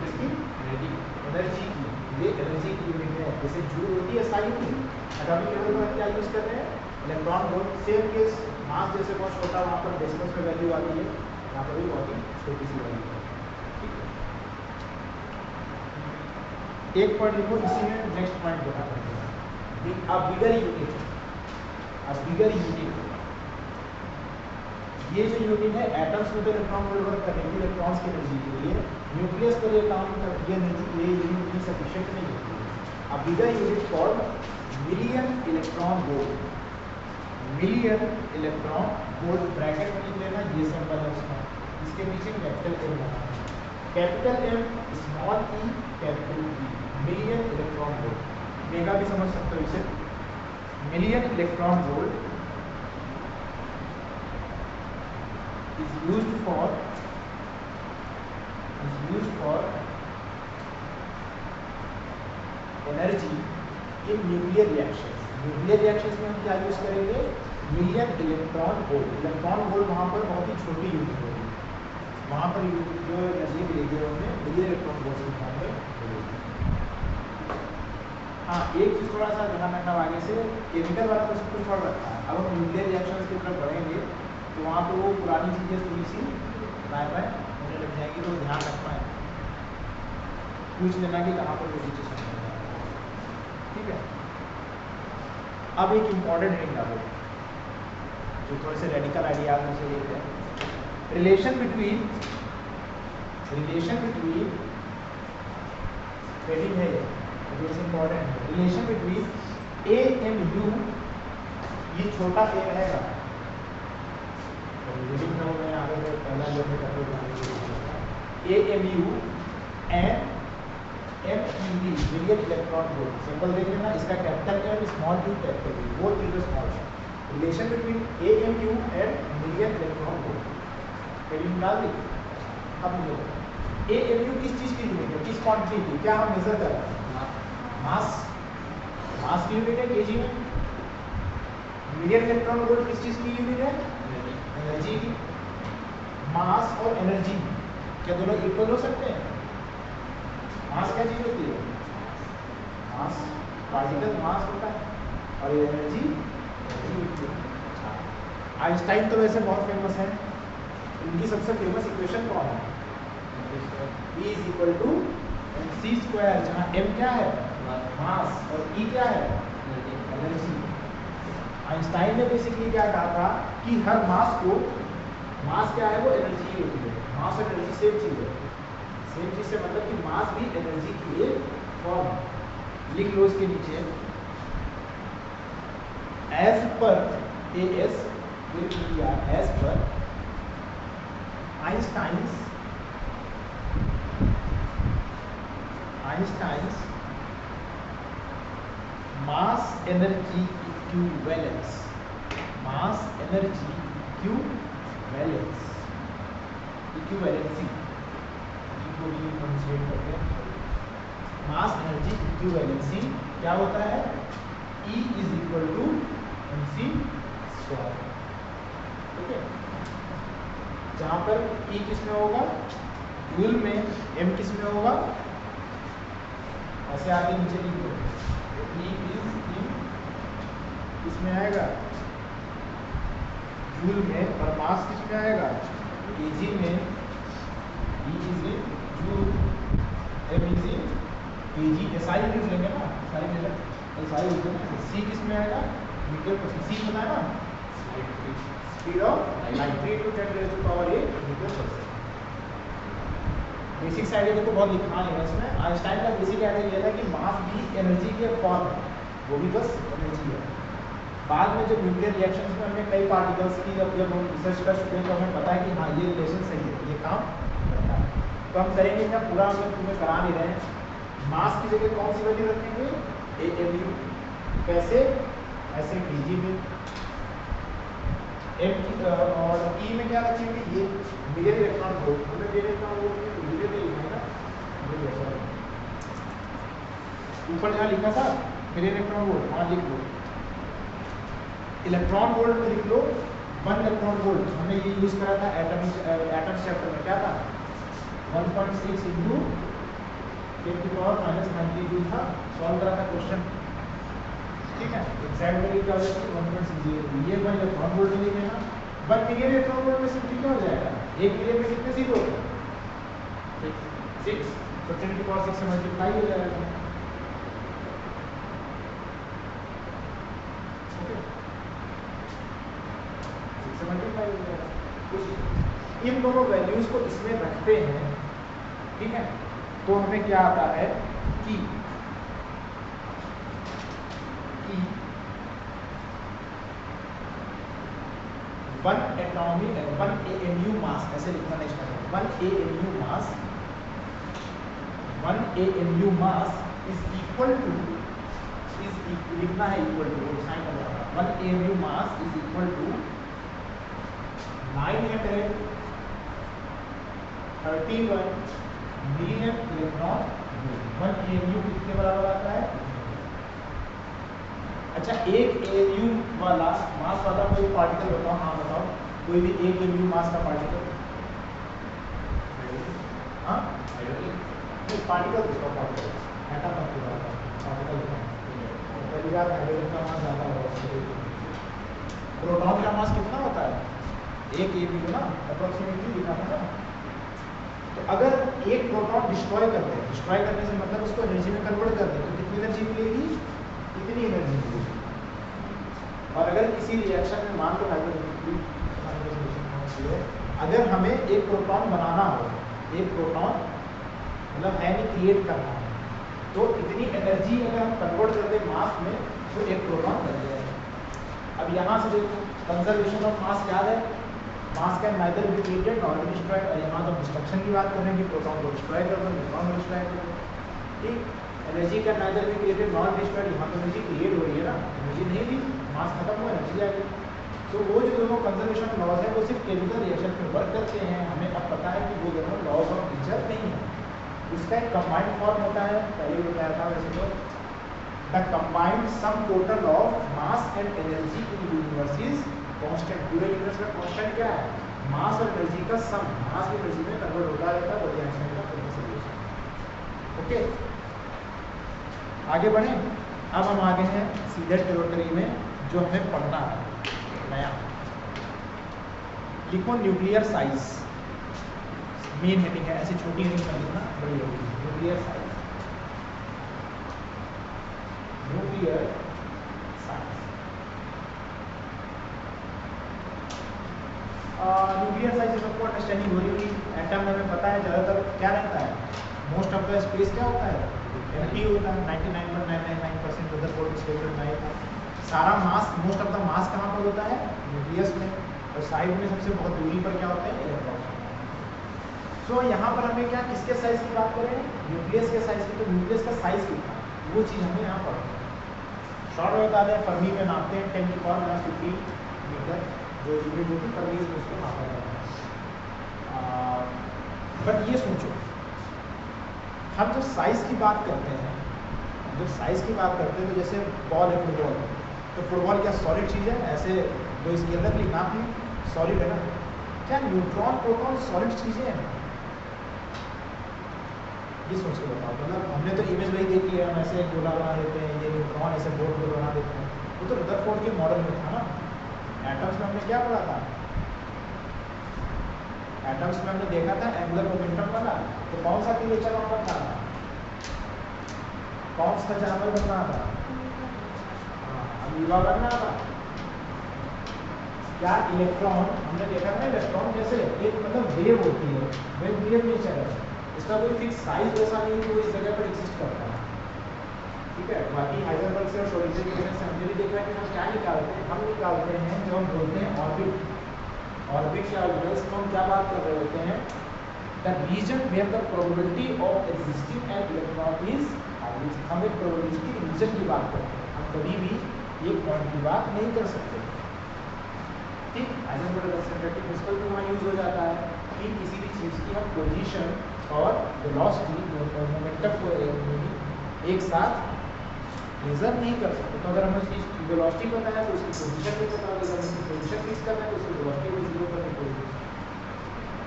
Speaker 1: इसकी एनर्जी की, ये एनर्जी की यूनिट है। जैसे जूल होती है SI यूनिट। एटॉमिक लेवल पर क्या यूज कर रहे हैं? Electron volt. सेम केस मास जैसे बहुत छोटा वहां पर डेसिमल्स में वैल्यू आती है, यहाँ पर भी बहुत ही छोटी सी वैल्यू है। ठीक है, एक पॉइंट लिखो, इसी में नेक्स्ट पॉइंट बता देते हैं। A bigger unit, ये जो यूनिट है एटम्स में तो इलेक्ट्रॉन वोल्ट वर्क करने के लिए इलेक्ट्रॉन्स की एनर्जी के लिए, न्यूक्लियस पर ये काम ये एनर्जी ये यूनिट इतनी सफिशिएंट नहीं होती है। A bigger unit called million electron volt bracket में लिख लेना, ये सिंबल है उसका। इसके नीचे कैपिटल M लगाना, capital M small e capital E, million electron volt. Mega भी समझ सकते हो इसे। Million electron volt is used for energy in nuclear reactions। Nuclear reactions में हम क्या यूज करेंगे? Million electron volt. Electron volt वहाँ पर बहुत ही छोटी यूनिट होगी, वहाँ पर जो एनर्जी मिलेगी हमें मिलियन इलेक्ट्रॉन वोल्ट के फॉर्म में मिलेगी। हाँ, एक चीज़ थोड़ा सा ध्यान रखना आगे से, केमिकल वाला तो सब कुछ छोड़ रखा है। अब हम न्यूक्लियर रिएक्शंस की तरफ बढ़ेंगे तो वहाँ पर वो पुरानी चीज़ें थोड़ी सी बाय होने लग जाएंगी, तो ध्यान रखना है, पूछ लेना कि कहाँ पर वो चीज़ें समझ। ठीक है, अब एक इम्पॉर्टेंट हिंट डालो जो थोड़े से रेडिकल आइडियाज में से एक है। रिलेशन बिटवीन हेडिंग है ये इम्पॉर्टेंट। रिलेशन बिटवीन AMU, ये छोटा a रहेगा, मैं आगे पहला AMU and MEV million electron volt. Simple देख लेना, इसका capital M small e capital E, वो is small. Relation between AMU and million electron volt heading डाल दी। अब AMU किस चीज की यूनिट है, किस क्वांटिटी की, क्या हम मेजर कर रहे हैं? मास की यूनिट है kg में। मिलियन इलेक्ट्रॉन वोल्ट किस चीज की यूनिट है? एनर्जी की। मास और एनर्जी क्या दोनों इक्वल हो सकते हैं? मास क्या चीज होती है? मास, पार्टिकल मास होता है, और एनर्जी होती है। आइंस्टाइन तो वैसे बहुत फेमस है, इनकी सबसे फेमस इक्वेशन कौन है? E = mc², जहाँ m क्या है? मास, और E क्या है? एनर्जी। आइंस्टाइन ने बेसिकली क्या कहा था कि हर मास को मास क्या है, वो एनर्जी ही होती है। मास और एनर्जी सेम चीज है। सेम चीज से मतलब कि मास भी एनर्जी की एक फॉर्म है। लिख लो इसके नीचे, as per as as per Einstein's mass energy equivalence, mass energy equivalency को भी ट्रांसलेट करते हैं। मास एनर्जी इक्विवेलेंसी क्या होता है, E is equal to mc square. ठीक है, जहां पर E किस में होगा, जूल में, m किस में होगा, ऐसे आगे नीचे लिख दो, E इज इन किसमें आएगा, जूल में, और मास किस में आएगा, kg में। E is in joule, m is in kg, SI लिख लेंगे ना, सारी जगह SI लिख लेंगे। C किस में आएगा, मीटर पर C पता है ना, speed of light, 3 to 10 raised to power 8 metre per second. Basic idea देखो बहुत लिखना है इसमें। आइंस्टाइन का बेसिक आइडिया ये था कि मास भी एनर्जी के फॉर्म है, वो भी बस एनर्जी है। बाद में जब न्यूक्लियर रिएक्शंस में हमने कई पार्टिकल्स की जब हम रिसर्च कर चुके हैं तो हमें पता है कि हाँ ये रिलेशन सही है, ये काम करता है। तो हम करेंगे क्या, पूरा हम तुम्हें करा नहीं रहे हैं। मास की जगह कौन सी वैल्यू रखेंगे, AMU। कैसे, ऐसे kg में, m और E में क्या रखेंगे, ये मिलियन इलेक्ट्रॉन वोल्ट, हमने दे देता हूँ वो मिलियन में लिखा है ना, ऊपर जहाँ लिखा था मिलियन इलेक्ट्रॉन वोल्ट, वहाँ लिख लो इलेक्ट्रॉन वोल्ट में, लिख लो 1 इलेक्ट्रॉन वोल्ट। हमने ये यूज करा था एटम चैप्टर में, क्या था 1.6 इंटू 10⁻⁻90 जूल था, सॉल्व करा था क्वेश्चन। ठीक है, एग्जैक्ट वैल्यू क्या हो जाती है 1.60। ये 1 इलेक्ट्रॉन वोल्ट में लिखे ना, 1 मिलियन इलेक्ट्रॉन वोल्ट में सिंपली क्या हो जाएगा, 1 मिलियन में कितने जीरो होगा, 6, तो 10⁻6 से मल्टीप्लाई हो जाएगा। मल्टीप्लाई हो जाएगा। कुछ इन दोनों वैल्यूज को इसमें रखते हैं, ठीक है, तो हमें क्या आता है कि 1 एटॉमिक 1 AMU मास, ऐसे लिखना नहीं चाहिए, 1 AMU mass is equal to, लिखना है इक्वल टू, साइन कर रहा 1 AMU mass is equal to 931 million electron volt. 1 AMU कितने बराबर आता है, अच्छा एक AMU वाला मास वाला कोई पार्टिकल बताओ, हाँ बताओ, कोई भी एक AMU मास का पार्टिकल, हाँ पार्टिकल दूसरा पार्टिकल, एटम का पूरा पार्टिकल, पहली बार हाइड्रोजन का मास ज़्यादा होगा। प्रोटॉन का मास कितना होता है, एक AMU ना अप्रोक्सीमेटली लिखा था ना। तो अगर एक प्रोटॉन डिस्ट्रॉय कर दे, डिस्ट्रॉय करने से मतलब उसको एनर्जी में कन्वर्ट कर दे, तो कितनी एनर्जी मिलेगी, इतनी एनर्जी मिलेगी। और अगर किसी रिएक्शन में मान लो हाइड्रोजन, अगर हमें एक प्रोटॉन बनाना हो, एक प्रोटॉन मतलब है नहीं क्रिएट करना है, तो इतनी एनर्जी अगर हम कन्वर्ट कर दें मास में, तो एक प्रोटॉन बन जाएगा। अब यहाँ से देखो कंजर्वेशन ऑफ मास क्या है, मास can neither be created nor be destroyed. और यहाँ तो डिस्ट्रक्शन की बात कर रहे हैं कि प्रोटॉन को डिस्ट्रॉय कर दो, न्यूट्रॉन को डिस्ट्रॉय कर दो, ठीक। Energy can neither be created nor destroyed, यहाँ तो एनर्जी क्रिएट हो रही है ना, एनर्जी नहीं दी, मास खत्म हुआ, एनर्जी आ गई। तो वो जो दोनों कंजर्वेशन लॉज है वो सिर्फ केमिकल रिएक्शन में वर्क करते हैं। हमें अब पता है कि वो दोनों लॉज ऑफ नेचर नहीं है। इसका एक कंबाइंड फॉर्म होता है, पहले भी बताया था वैसे तो, the combined sum total of mass and energy in universe is constant. पूरे यूनिवर्स का कांस्टेंट क्या है, मास और एनर्जी का सम, मास की एनर्जी में कन्वर्ट होता रहता है, वही आंसर का पहला सॉल्यूशन। ओके, आगे बढ़े। अब हम आगे हैं सीधे टेरिटरी में, जो हमें पढ़ना है नया। लिखो न्यूक्लियर साइज, मेन हेडिंग है, ऐसी छोटी हेडिंग कर लिखना, बड़ी होगी। Nuclear size, nuclear size. Nuclear size सबको अंडरस्टैंडिंग हो रही होगी। एटम में हमें पता है ज़्यादातर क्या रहता है, मोस्ट ऑफ द स्पेस क्या होता है, एम्प्टी होता है। 99.999% उधर कोई स्टेटमेंट नहीं था। सारा मास, मोस्ट ऑफ द मास कहाँ पर होता है, न्यूक्लियस में, और साइड में सबसे बहुत दूरी पर क्या होता है, इलेक्ट्रॉन। सो यहाँ पर हमें क्या, किसके साइज की बात करें, न्यूक्लियस के साइज की। तो न्यूक्लियस का साइज कितना, वो चीज़ हमें यहाँ पर शॉर्ट में बता दें, फर्मी में नापते हैं 10⁻50 मीटर, जो यूनिट होती है फर्मी में, उसको नापा जाता है। बट ये सोचो, हम जब साइज की बात करते हैं, जब साइज की बात करते हैं, तो जैसे बॉल है, फुटबॉल, तो फुटबॉल क्या सॉलिड चीज़ है, ऐसे दो इसकी अलग नाप ली, सॉलिड है ना। क्या न्यूट्रॉन प्रोटॉन सॉलिड चीज़ें हैं, ये सोच के बताओ। मतलब हमने तो इमेज वही देखी है, हम ऐसे गोला बना देते हैं, ये न्यूट्रॉन ऐसे बोर्ड पर बना देते हैं, वो तो रदरफोर्ड के मॉडल में था ना। एटम्स में हमने क्या पढ़ा था, एटम्स में हमने देखा था एंगुलर मोमेंटम वाला, तो कौन सा क्रिएचर वहाँ पर था, कौन सा जानवर बनना था, अमीबा बनना था। क्या इलेक्ट्रॉन, हमने देखा था इलेक्ट्रॉन जैसे एक मतलब वेव होती है, वेव नेचर है, इसका कोई फिक्स साइज जैसा नहीं कि वो इस जगह पर एग्जिस्ट करता है, ठीक है। बाकी हाइजेनबर्ग से और श्रोडिंगर की वजह से हमने भी देखा है कि हम क्या निकालते हैं, हम निकालते हैं जब हम बोलते हैं ऑर्बिट, ऑर्बिट या ऑर्बिटल्स, तो हम क्या बात कर रहे होते हैं, the region where the probability of existing an electron is highest. हम एक प्रोबेबिलिटी की रीजन की बात करते हैं, हम कभी भी एक पॉइंट की बात नहीं कर सकते, ठीक। हाइजेनबर्ग कंसेंट्रेटिव प्रिंसिपल भी वहाँ यूज हो जाता है कि किसी भी चीज़ की हम पोजीशन और वेलोसिटी, मोमेंटम को एक साथ मेजर नहीं कर सकते। तो अगर हमें उसकी वेलोसिटी पता है तो उसकी पोजीशन भी पता होगी, अगर उसकी पोजीशन फिक्स करना है तो उसकी वेलोसिटी भी जीरो करनी पड़ेगी,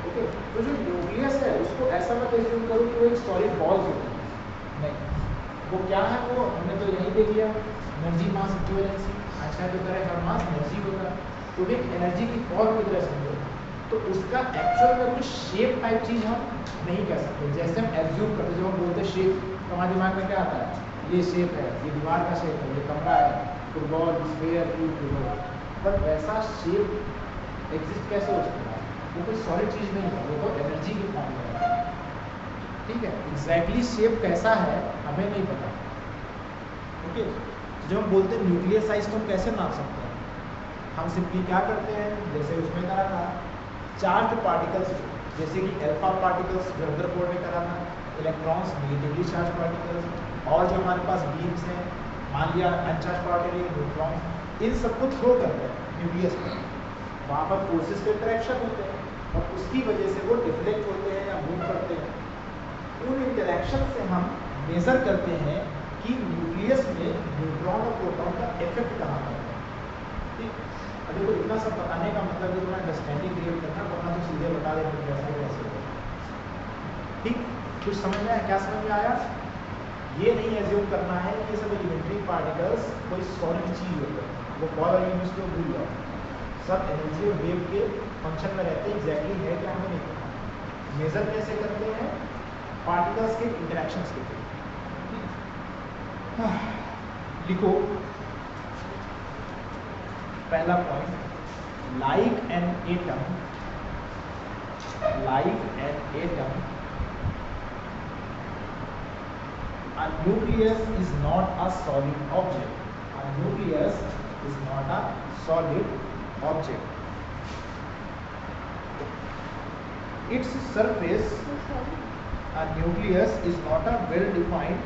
Speaker 1: ओके। तो जो न्यूक्लियस है उसको ऐसा मत एज्यूम करो कि वो एक सॉलिड बॉल होती है, नहीं। वो क्या है, वो हमने तो यही देख लिया, एनर्जी मास इक्विवेलेंसी, आइंस्टाइन जो करे हर मास एनर्जी होता है, तो एक एनर्जी की फॉर्म की तरह समझो। तो उसका एक्चुअल में कुछ शेप टाइप चीज़ हम नहीं कह सकते, जैसे हम एज्यूम करते, जब हम बोलते शेप, तो हमारे दिमाग में क्या आता है, ये शेप है, ये दीवार का शेप है, ये कमरा है, फुटबॉल, स्फीयर, क्यूब, बट वैसा शेप एग्जिस्ट कैसे हो सकता है, वो कोई सॉलिड चीज़ नहीं है, वो तो एनर्जी की फॉर्म में है, ठीक है। एग्जैक्टली शेप कैसा है हमें नहीं पता, ओके। जब हम बोलते हैं न्यूक्लियर साइज, तो हम कैसे नाप सकते हैं, हम सिंपली क्या करते हैं, जैसे उसमें करा था चार्ज पार्टिकल्स, जैसे कि अल्फा पार्टिकल्स जो रदरफोर्ड में करा था, इलेक्ट्रॉन्स नेगेटिवली चार्ज पार्टिकल्स, और जो हमारे पास बीम्स हैं, मान लिया अनचार्ज पार्टिकल न्यूट्रॉन, इन सबको थ्रो करते हैं न्यूक्लियस पर, वहाँ पर फोर्सेस के इंटरेक्शन होते हैं और उसकी वजह से वो डिफ्लेक्ट होते हैं या मूव करते हैं। उन इंटरेक्शन से हम मेज़र करते हैं कि न्यूक्लियस में न्यूट्रॉन और प्रोटॉन का इफेक्ट कहाँ पर है, ठीक। अभी तो इतना सब बताने का मतलब है थोड़ा अंडरस्टैंडिंग क्रिएट करना, वरना तो सीधे बता देते कैसे कैसे हो, ठीक। कुछ समझ में आया, क्या समझ में आया, ये नहीं एज्यूम करना है कि ये सब एलिमेंट्री पार्टिकल्स कोई सॉलिड चीज़ होता है, वो बॉल और यूनिट्स को भूल जाओ, सब एनर्जी और वेव के फंक्शन में रहते हैं, एग्जैक्टली है क्या हमें नहीं पता। मेजर कैसे करते हैं, पार्टिकल्स के इंटरेक्शंस के थ्रू। लिखो पहला point, like an atom, a nucleus is not a solid object. A nucleus is not a solid object. Its surface, a nucleus is not a well-defined,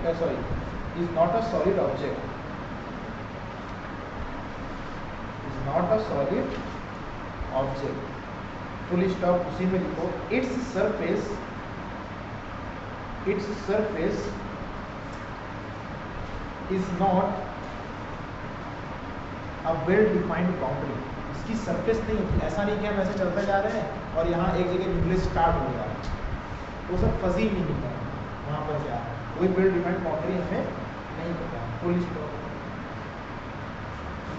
Speaker 1: is not a solid object. Not a solid object. Full stop, उसी में लिखो, its surface is not a well-defined boundary. इसकी सरफेस नहीं होती, ऐसा नहीं कि हम ऐसे चलते जा रहे हैं और यहाँ एक जगह न्यूक्लियस स्टार्ट हो गया, वो सब फजी नहीं है, वहाँ पर क्या है, कोई well-defined बाउंड्री हमें नहीं पता। Full stop.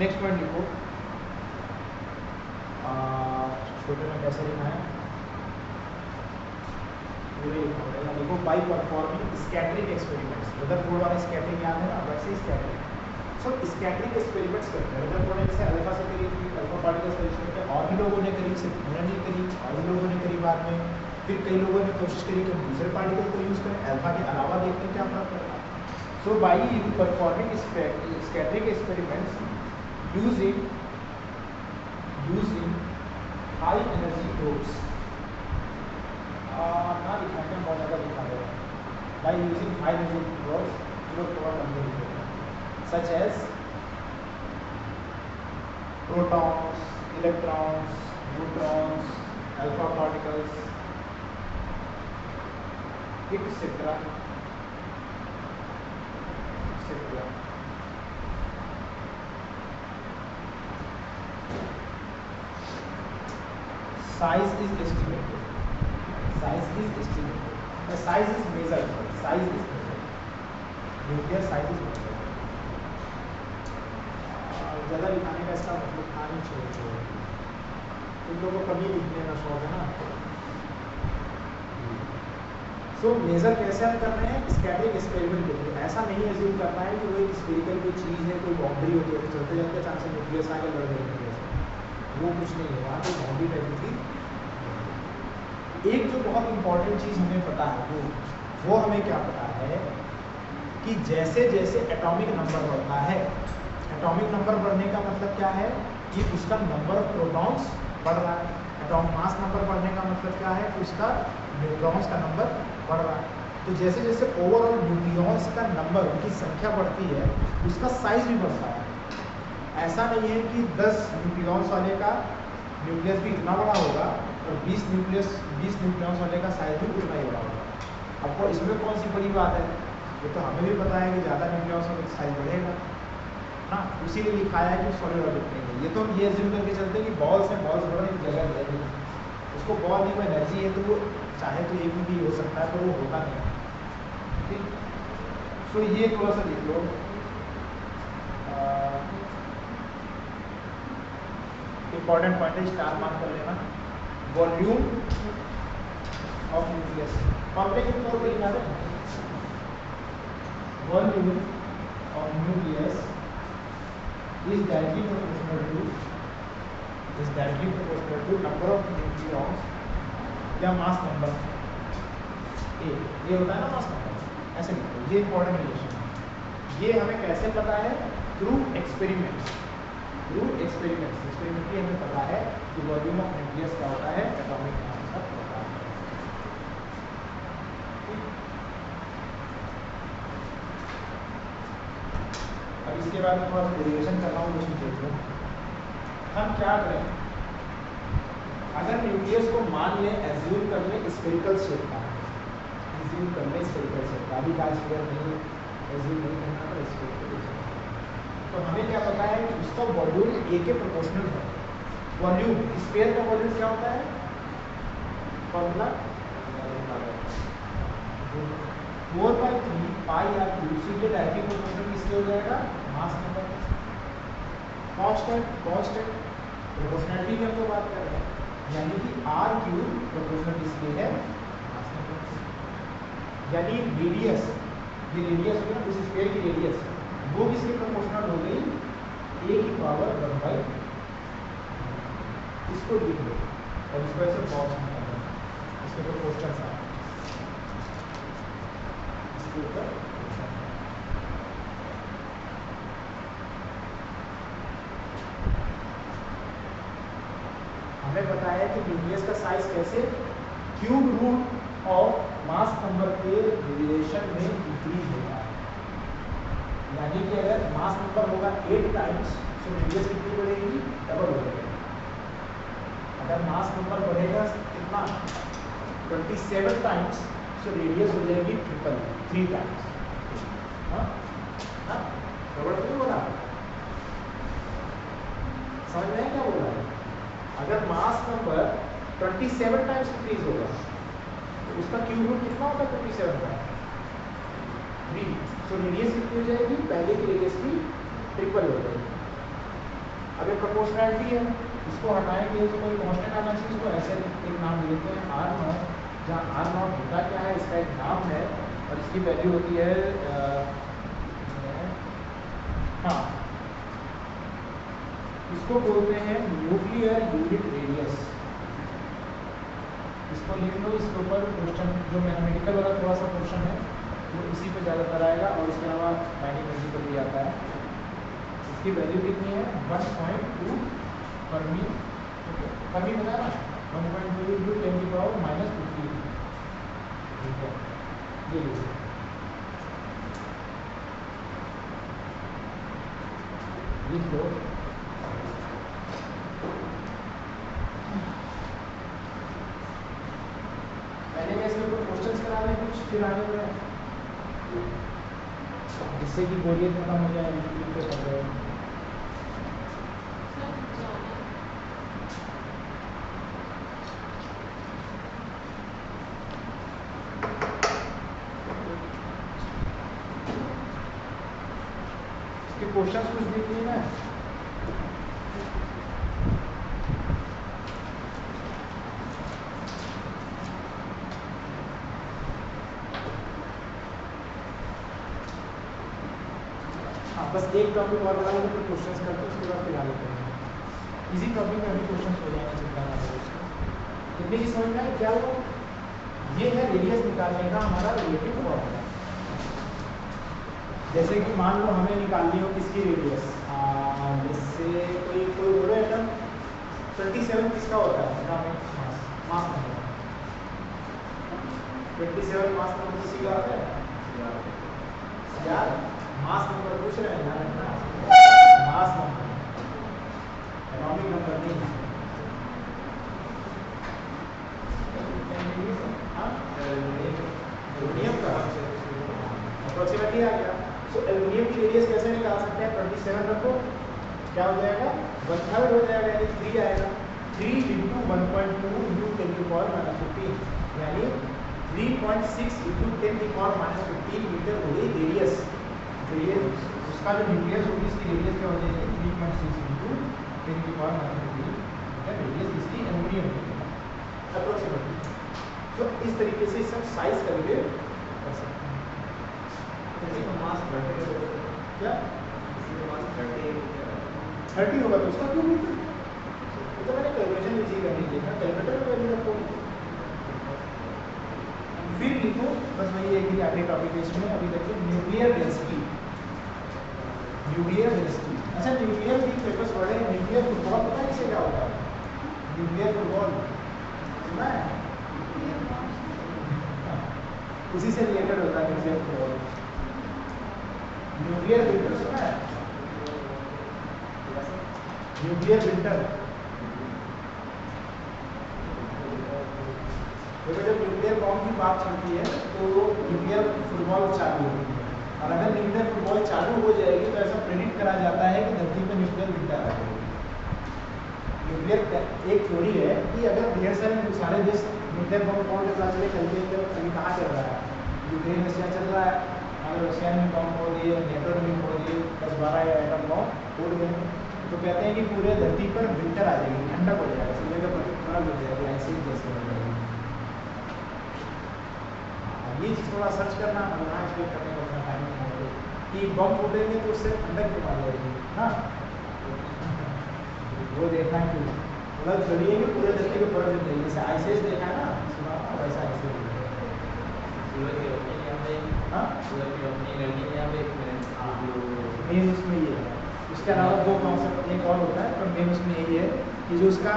Speaker 1: नेक्स्ट पॉइंट लिखो, छोटे में कैसे लिखना है, पूरे लिखो, by performing scattering experiments. Rutherford वाला स्कैटरिंग याद है ना, वैसे ही स्कैटरिंग सो स्कैटरिंग एक्सपेरिमेंट्स करते हैं, रदरफोर्ड ने जैसे अल्फा से करी थी, अल्फा पार्टिकल्स परीक्षण किया, और भी लोगों ने करी, सिर्फ उन्होंने नहीं करी, और भी लोगों ने करी बाद में। फिर कई लोगों ने कोशिश करी कि दूसरे पार्टिकल को यूज़ करें, अल्फा के अलावा देखते हैं क्या फर्क पड़ता है। So by performing scattering experiments using high energy probes, ना दिखाएंगे बहुत ज़्यादा दिखा रहे हैं, by using high energy probes जो थोड़ा कमजोर होते हैं, such as protons, electrons, neutrons, alpha particles, etc. Size is estimated. Size is estimated. The size is measured. Size is measured. Nuclear size is measured. ज़्यादा लिखाने का इसका मतलब था नहीं चाहिए, तुम लोगों को कभी लिखने का शौक है ना। सो मेजर कैसे हम कर रहे हैं, स्कैटरिंग एक्सपेरिमेंट के लिए। ऐसा नहीं एज्यूम करना है कि वो एक स्फेरिकल कोई चीज़ है, कोई बाउंड्री होती है, तो चलते जाते अचानक से न्यूक्लियस आगे लड़ गए, वो कुछ नहीं है, वहाँ कोई बाउंड्री टाइप थी। एक जो बहुत इंपॉर्टेंट चीज़ हमें पता है, वो हमें क्या पता है कि जैसे जैसे एटॉमिक नंबर बढ़ता है, एटॉमिक नंबर बढ़ने का मतलब क्या है कि उसका नंबर ऑफ प्रोटॉन्स बढ़ रहा है। एटॉमिक मास नंबर बढ़ने का मतलब क्या है कि उसका न्यूट्रॉन्स का नंबर बढ़ रहा है। तो जैसे जैसे ओवरऑल न्यूक्लियॉन्स का नंबर, उनकी संख्या बढ़ती है, उसका साइज भी बढ़ता है। ऐसा नहीं है कि 10 न्यूक्लियॉन्स वाले का न्यूक्लियस भी इतना बड़ा होगा और 20 न्यूक्लियॉन्स वाले का साइज भी उतना ही बड़ा होगा। आपको इसमें कौन सी बड़ी बात है, ये तो हमें भी पता है कि ज़्यादा न्यूक्लियॉन्स वाले का साइज बढ़ेगा ना, इसीलिए लिखाया है कि सॉलिड ऑर्बिट में। ये तो हम ये एज्यूम करके चलते हैं कि बॉल्स में बॉल्स बड़ा एक जगह रहेगी, उसको बॉल में एनर्जी है तो वो चाहे तो एक भी हो सकता है, पर वो होता नहीं है। ठीक, सो ये थोड़ा सा देख लो। इंपॉर्टेंट पॉइंट है, स्टार मार्क कर लेना। वॉल्यूम ऑफ न्यूक्लियस, कॉम्प्लेक्स तौर पर लिखा है, volume of nucleus is directly proportional to number of neutrons या मास नंबर ए, ये होता है ना मास नंबर, ऐसे लिखो। ये इंपॉर्टेंट रिलेशन है। ये हमें कैसे पता है, थ्रू एक्सपेरिमेंट्स। एक्सपेरिमेंट की हमें पता है कि वॉल्यूम ऑफ न्यूक्लियस क्या होता है, एटॉमिक मास का होता है। अब इसके बाद मैं थोड़ा सा डेरिवेशन कर रहा हूँ, कुछ देख लो। हम क्या करें, अगर न्यूक्लियस को मान लें, एज्यूम कर लें स्फेरिकल शेप का, एज्यूम कर लें स्फेरिकल शेप का, अभी लार्ज फिगर नहीं एज्यूम नहीं करना, पर स्फेरिकल शेप। तो हमें क्या पता है कि उसका वॉल्यूम ए के प्रोपोर्शनल है। वॉल्यूम, स्फेयर का वॉल्यूम क्या होता है, फॉर्मूला 4/3 पाई आर क्यूब, सीधे डायरेक्टली प्रोपोर्शनल किसके हो जाएगा, मास नंबर। कांस्टेंट प्रोपोर्शनलिटी की हम तो बात कर रहे हैं, यानी कि आर क्यूब प्रोपोर्शनल किसके है, मास नंबर। यानी रेडियस, ये रेडियस हो गया उस स्फीयर की रेडियस, वो किसके प्रोपोर्शनल हो गई, ए की पावर 1/, इसको लिख लो और इसको ऐसे बॉक्स में कर दो, इसके प्रोपोर्शनल है इसके ऊपर। हमें पता है कि न्यूक्लियस का साइज कैसे, cube root of mass number के रिलेशन में इंक्रीज होगा। यानी कि अगर मास नंबर होगा 8 टाइम्स तो रेडियस कितनी बढ़ेगी, डबल हो जाएगी। अगर मास नंबर बढ़ेगा कितना, 27 टाइम्स, तो रेडियस हो जाएगी 3 टाइम्स। डबल क्यों बोला, समझ में क्या बोल रहा है। अगर मास नंबर 27 टाइम्स इंक्रीज होगा तो उसका क्यूब रूट कितना होगा, 27 का 3, तो रेडियस कितनी हो जाएगी, पहले की रेडियस की ट्रिपल हो जाएगी। अब एक प्रोपोर्शनलिटी है, इसको हटाएंगे तो कोई कांस्टेंट आना चाहिए, इसको ऐसे एक नाम देते हैं R0, जहाँ R0 होता क्या है, इसका एक नाम है और इसकी वैल्यू होती है हाँ इसको बोलते हैं न्यूक्लियर यूनिट रेडियस। इसको लिख लो, इसके ऊपर क्वेश्चन जो मैथमेटिकल वाला थोड़ा सा क्वेश्चन है वो इसी पे ज़्यादातर आएगा, और इसके अलावा माइनिंग एनर्जी पर भी आता है। इसकी वैल्यू कितनी है 1.2 फर्मी, फर्मी पता है ना, 1.2 × 10⁻⁻⁵ ठीक है, ये लीजिए। लिख लो पहले मैं इसके ऊपर क्वेश्चंस करा दें कुछ, फिर आगे में जिससे कि बोरियत खत्म हो जाए, यूट्यूब पे कर रहे हैं। इसके क्वेश्चंस कुछ देखिए ना, बस एक टॉपिक और बना लेते, फिर क्वेश्चंस करते हैं, उसके बाद फिर आगे करेंगे। इजी टॉपिक में भी क्वेश्चंस हो जाएंगे, चिंता ना करो उसको। इतनी की समझ में आए क्या हुआ? ये है रेडियस निकालने का हमारा रिलेटिव फॉर्मूला। जैसे कि मान लो हमें निकालनी हो किसकी रेडियस, जैसे कोई बोलो एटम 27 किसका होता है, मास नंबर 27 मास नंबर किसी का होता है यार, मास नंबर पूछ रहे हैं यार, मास नंबर एटॉमिक नंबर नहीं। एल्युमिनियम का अप्रोक्सीमेटली आ गया। तो एल्युमिनियम की रेडियस कैसे निकाल सकते हैं, 27 रखो, क्या हो जाएगा 1/3 हो जाएगा, यानी 3 आएगा। 3 × 1.2 × 10⁻⁻15 यानी 3.6 × 10⁻⁻15 मीटर हो गई रेडियस। तो ये उसका जो न्यूक्लियस होगी इसकी रेडियस क्या हो जाएगी 3.6 × 10⁻⁻15 मीटर रेडियस इसकी एल्युमिनियम की अप्रोक्सीमेटली। तो इस तरीके से सब साइज करके कर सकते हैं। किसी को मास 30 क्या, किसी को मास 30 होगा तो उसका क्यों मीटर, तो मैंने कैलकुलेशन इजी करनी देखा, कैलकुलेटर में वैल्यू रखो, फिर लिखो बस वही एक ही आखिरी टॉपिक है इसमें। अभी देखिए न्यूक्लियर डेंसिटी, न्यूक्लियर डेंसिटी। अच्छा न्यूक्लियर भी फेमस वर्ड है, न्यूक्लियर फुटबॉल पता है किसे क्या होता है, न्यूक्लियर फुटबॉल सुना है, उसी से रिलेटेड होता है न्यूक्लियर फुटबॉल। न्यूक्लियर विंटर सुना है, न्यूक्लियर विंटर, देखो जब न्यूक्लियर बॉम्ब की बात चलती है तो न्यूक्लियर फुटबॉल चालू होती है, और अगर न्यूक्लियर फुटबॉल चालू हो जाएगी तो ऐसा प्रेडिक्ट करा जाता है कि धरती पर न्यूक्लियर विंटर आ जाएगी। न्यूक्लियर एक थ्योरी है कि अगर ढेर सारे देश न्यूक्लियर बॉम्ब फोड़ के पता चले चलते अभी कहाँ चल रहा है, यूक्रेन रशिया चल रहा है, अगर रशिया ने बॉम्ब फोड़ दिए, नेटो ने भी फोड़ दिए, 10-12 एटम बॉम्ब फोड़ गए, तो कहते हैं कि पूरे धरती पर विंटर आ जाएगी, ठंडक हो जाएगा, सूर्य का प्रकाश हो जाएगा, ऐसे जैसे हो जाएगी। ये चीज़ थोड़ा सर्च करना, यहाँ एक्सप्लेन करने का उतना टाइम नहीं है कि बम फूटेंगे तो उससे ठंडक क्यों आ जाएगी, हाँ वो देखना है क्यों, मतलब थोड़ी है कि पूरे धरती को बर्फ जम जाएगी, जैसे आइसेस देखा है ना, सुना वैसा आइसेस मेन उसमें ये है। उसके अलावा दो कॉन्सेप्ट एक और होता है, पर मेन उसमें यही है कि जो उसका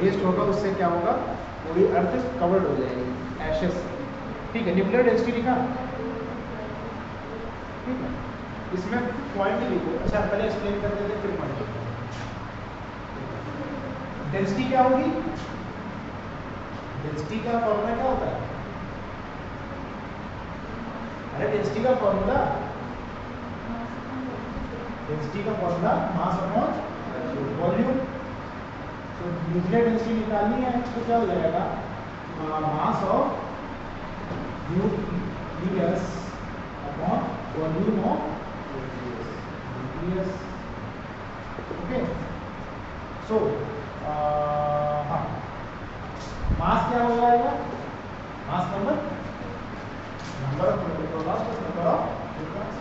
Speaker 1: वेस्ट होगा उससे क्या होगा, पूरी अर्थ कवर्ड हो जाएगी एशेस। ठीक है, न्यूक्लियर डेंसिटी लिखा, ठीक है, इसमें पॉइंट लिखो। अच्छा पहले एक्सप्लेन कर देते फिर पॉइंट लिखो। डेंसिटी क्या होगी, डेंसिटी का फॉर्मूला क्या होता है, अरे डेंसिटी का फॉर्मूला, डेंसिटी का फॉर्मूला मास अपॉन वॉल्यूम। तो न्यूक्लियर डेंसिटी निकालनी है तो क्या हो जाएगा, mass of nucleus upon volume of nucleus. Okay, so हाँ, मास क्या हो जाएगा, mass number of nucleus plus number of nucleus.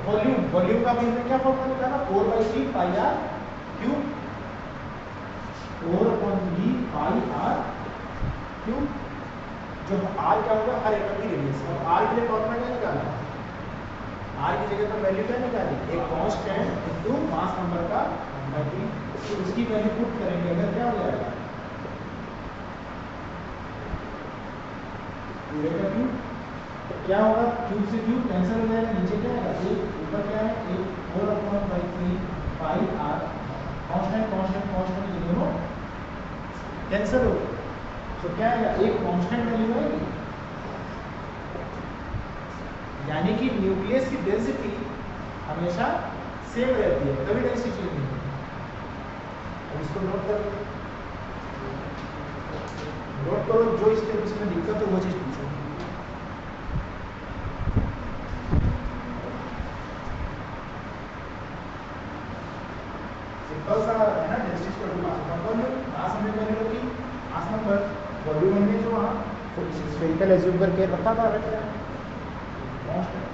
Speaker 1: Volume का भी हमने क्या फॉर्मूला निकाला 4/3 pi r cube 4/3 pi r cube. जो आर क्या होगा हर एकम की रेडियस। और आर के लिए फॉर्मूला क्या निकाला आर की जगह पर वैल्यू क्या निकाली एक कांस्टेंट इनटू मास नंबर का 1/3। तो उसकी वैल्यू पुट करेंगे अगर क्या हो जाएगा पूरे का क्यूब क्या होगा क्यूब से क्यूब कैंसिल हो जाएगा नीचे क्या आएगा एक ऊपर क्या है एक 4/3 पाई आर कांस्टेंट ये दोनों कैंसिल हो गए। तो क्या आएगा एक कांस्टेंट वैल्यू आएगी यानी कि न्यूक्लियस की डेंसिटी हमेशा सेम रहती है कभी डेंसिटी चेंज नहीं होती। अब इसको नोट करो जो स्टेप इसमें दिक्कत हो वो चीज पूछो। सिंपल सा है ना density equal to mass number mass हमने वैल्यू रखी मास नंबर वॉल्यूम हमने जो वहां स्फेरिकल एज्यूम करके रखा था रख लिया कांस्टेंट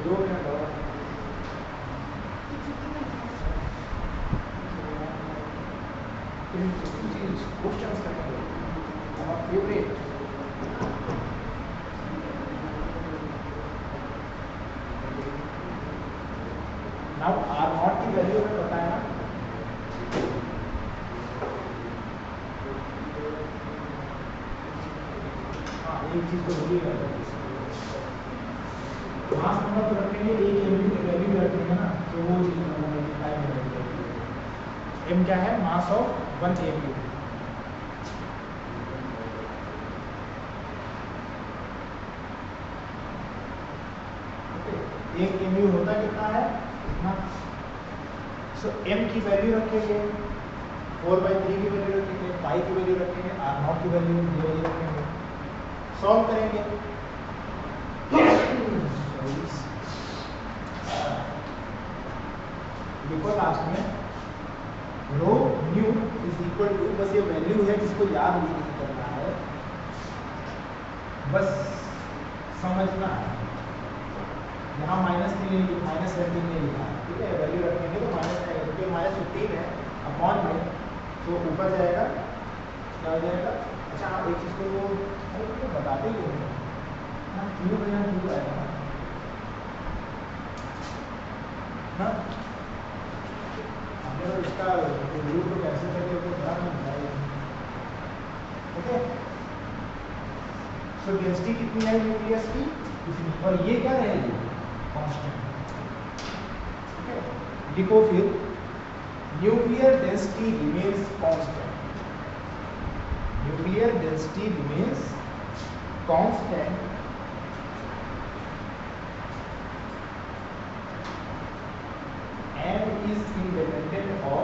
Speaker 1: दो मिनट और क्वेश्चंस करेंगे हमारा फेवरेट नाउ आर नॉट की वैल्यू हमें पता है ना हाँ एक चीज तो भूलिएगा मास नंबर तो रखेंगे एक एम की वैल्यू रखेंगे ना तो वो चीज मल्टीप्लाई में रखेंगे। एम क्या है मास ऑफ 1 एमयू। एक एमयू होता कितना है इतना। सो एम की वैल्यू रखेंगे 4/3 की वैल्यू रखेंगे पाई की वैल्यू रखेंगे आर नॉट की वैल्यू रखेंगे सॉल्व करेंगे। देखो लास्ट में रो न्यू इज इक्वल टू बस ये वैल्यू है जिसको याद नहीं करना है बस समझना है। यहाँ -17 नहीं लिखा ठीक है वैल्यू रखेंगे तो माइनस आएगा क्योंकि -15 है अपॉन में तो ऊपर जाएगा क्या हो जाएगा। अच्छा आप एक चीज़ को बताते ही हो ना क्यूब यहाँ क्यूब आएगा ना हमने तो इसका वैल्यू को कैसे करके उसको बड़ा नहीं बताया। ओके सो डेंसिटी कितनी है न्यूक्लियस की और ये क्या रहेगी कांस्टेंट। ओके लिखो फिर nuclear density remains constant nuclear density remains constant and is independent of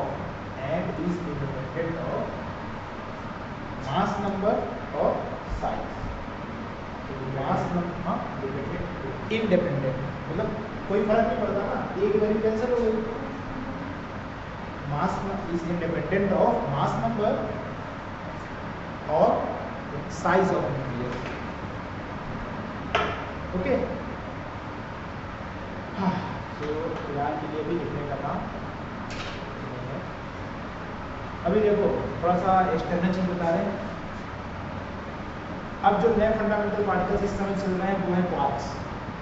Speaker 1: mass number or size। Mass number independent मतलब कोई फर्क नहीं पड़ता ना एक वैल्यू कैंसिल हो गई। Mass is independent of mass number और साइज ऑफ न्यूक्लियस। ओके तो फिलहाल के लिए भी लिखने का काम नहीं है। अभी देखो थोड़ा सा एक्सटर्नल चीज बता रहे हैं। अब जो नए फंडामेंटल पार्टिकल्स इस समय चल रहे हैं वो है क्वार्क्स।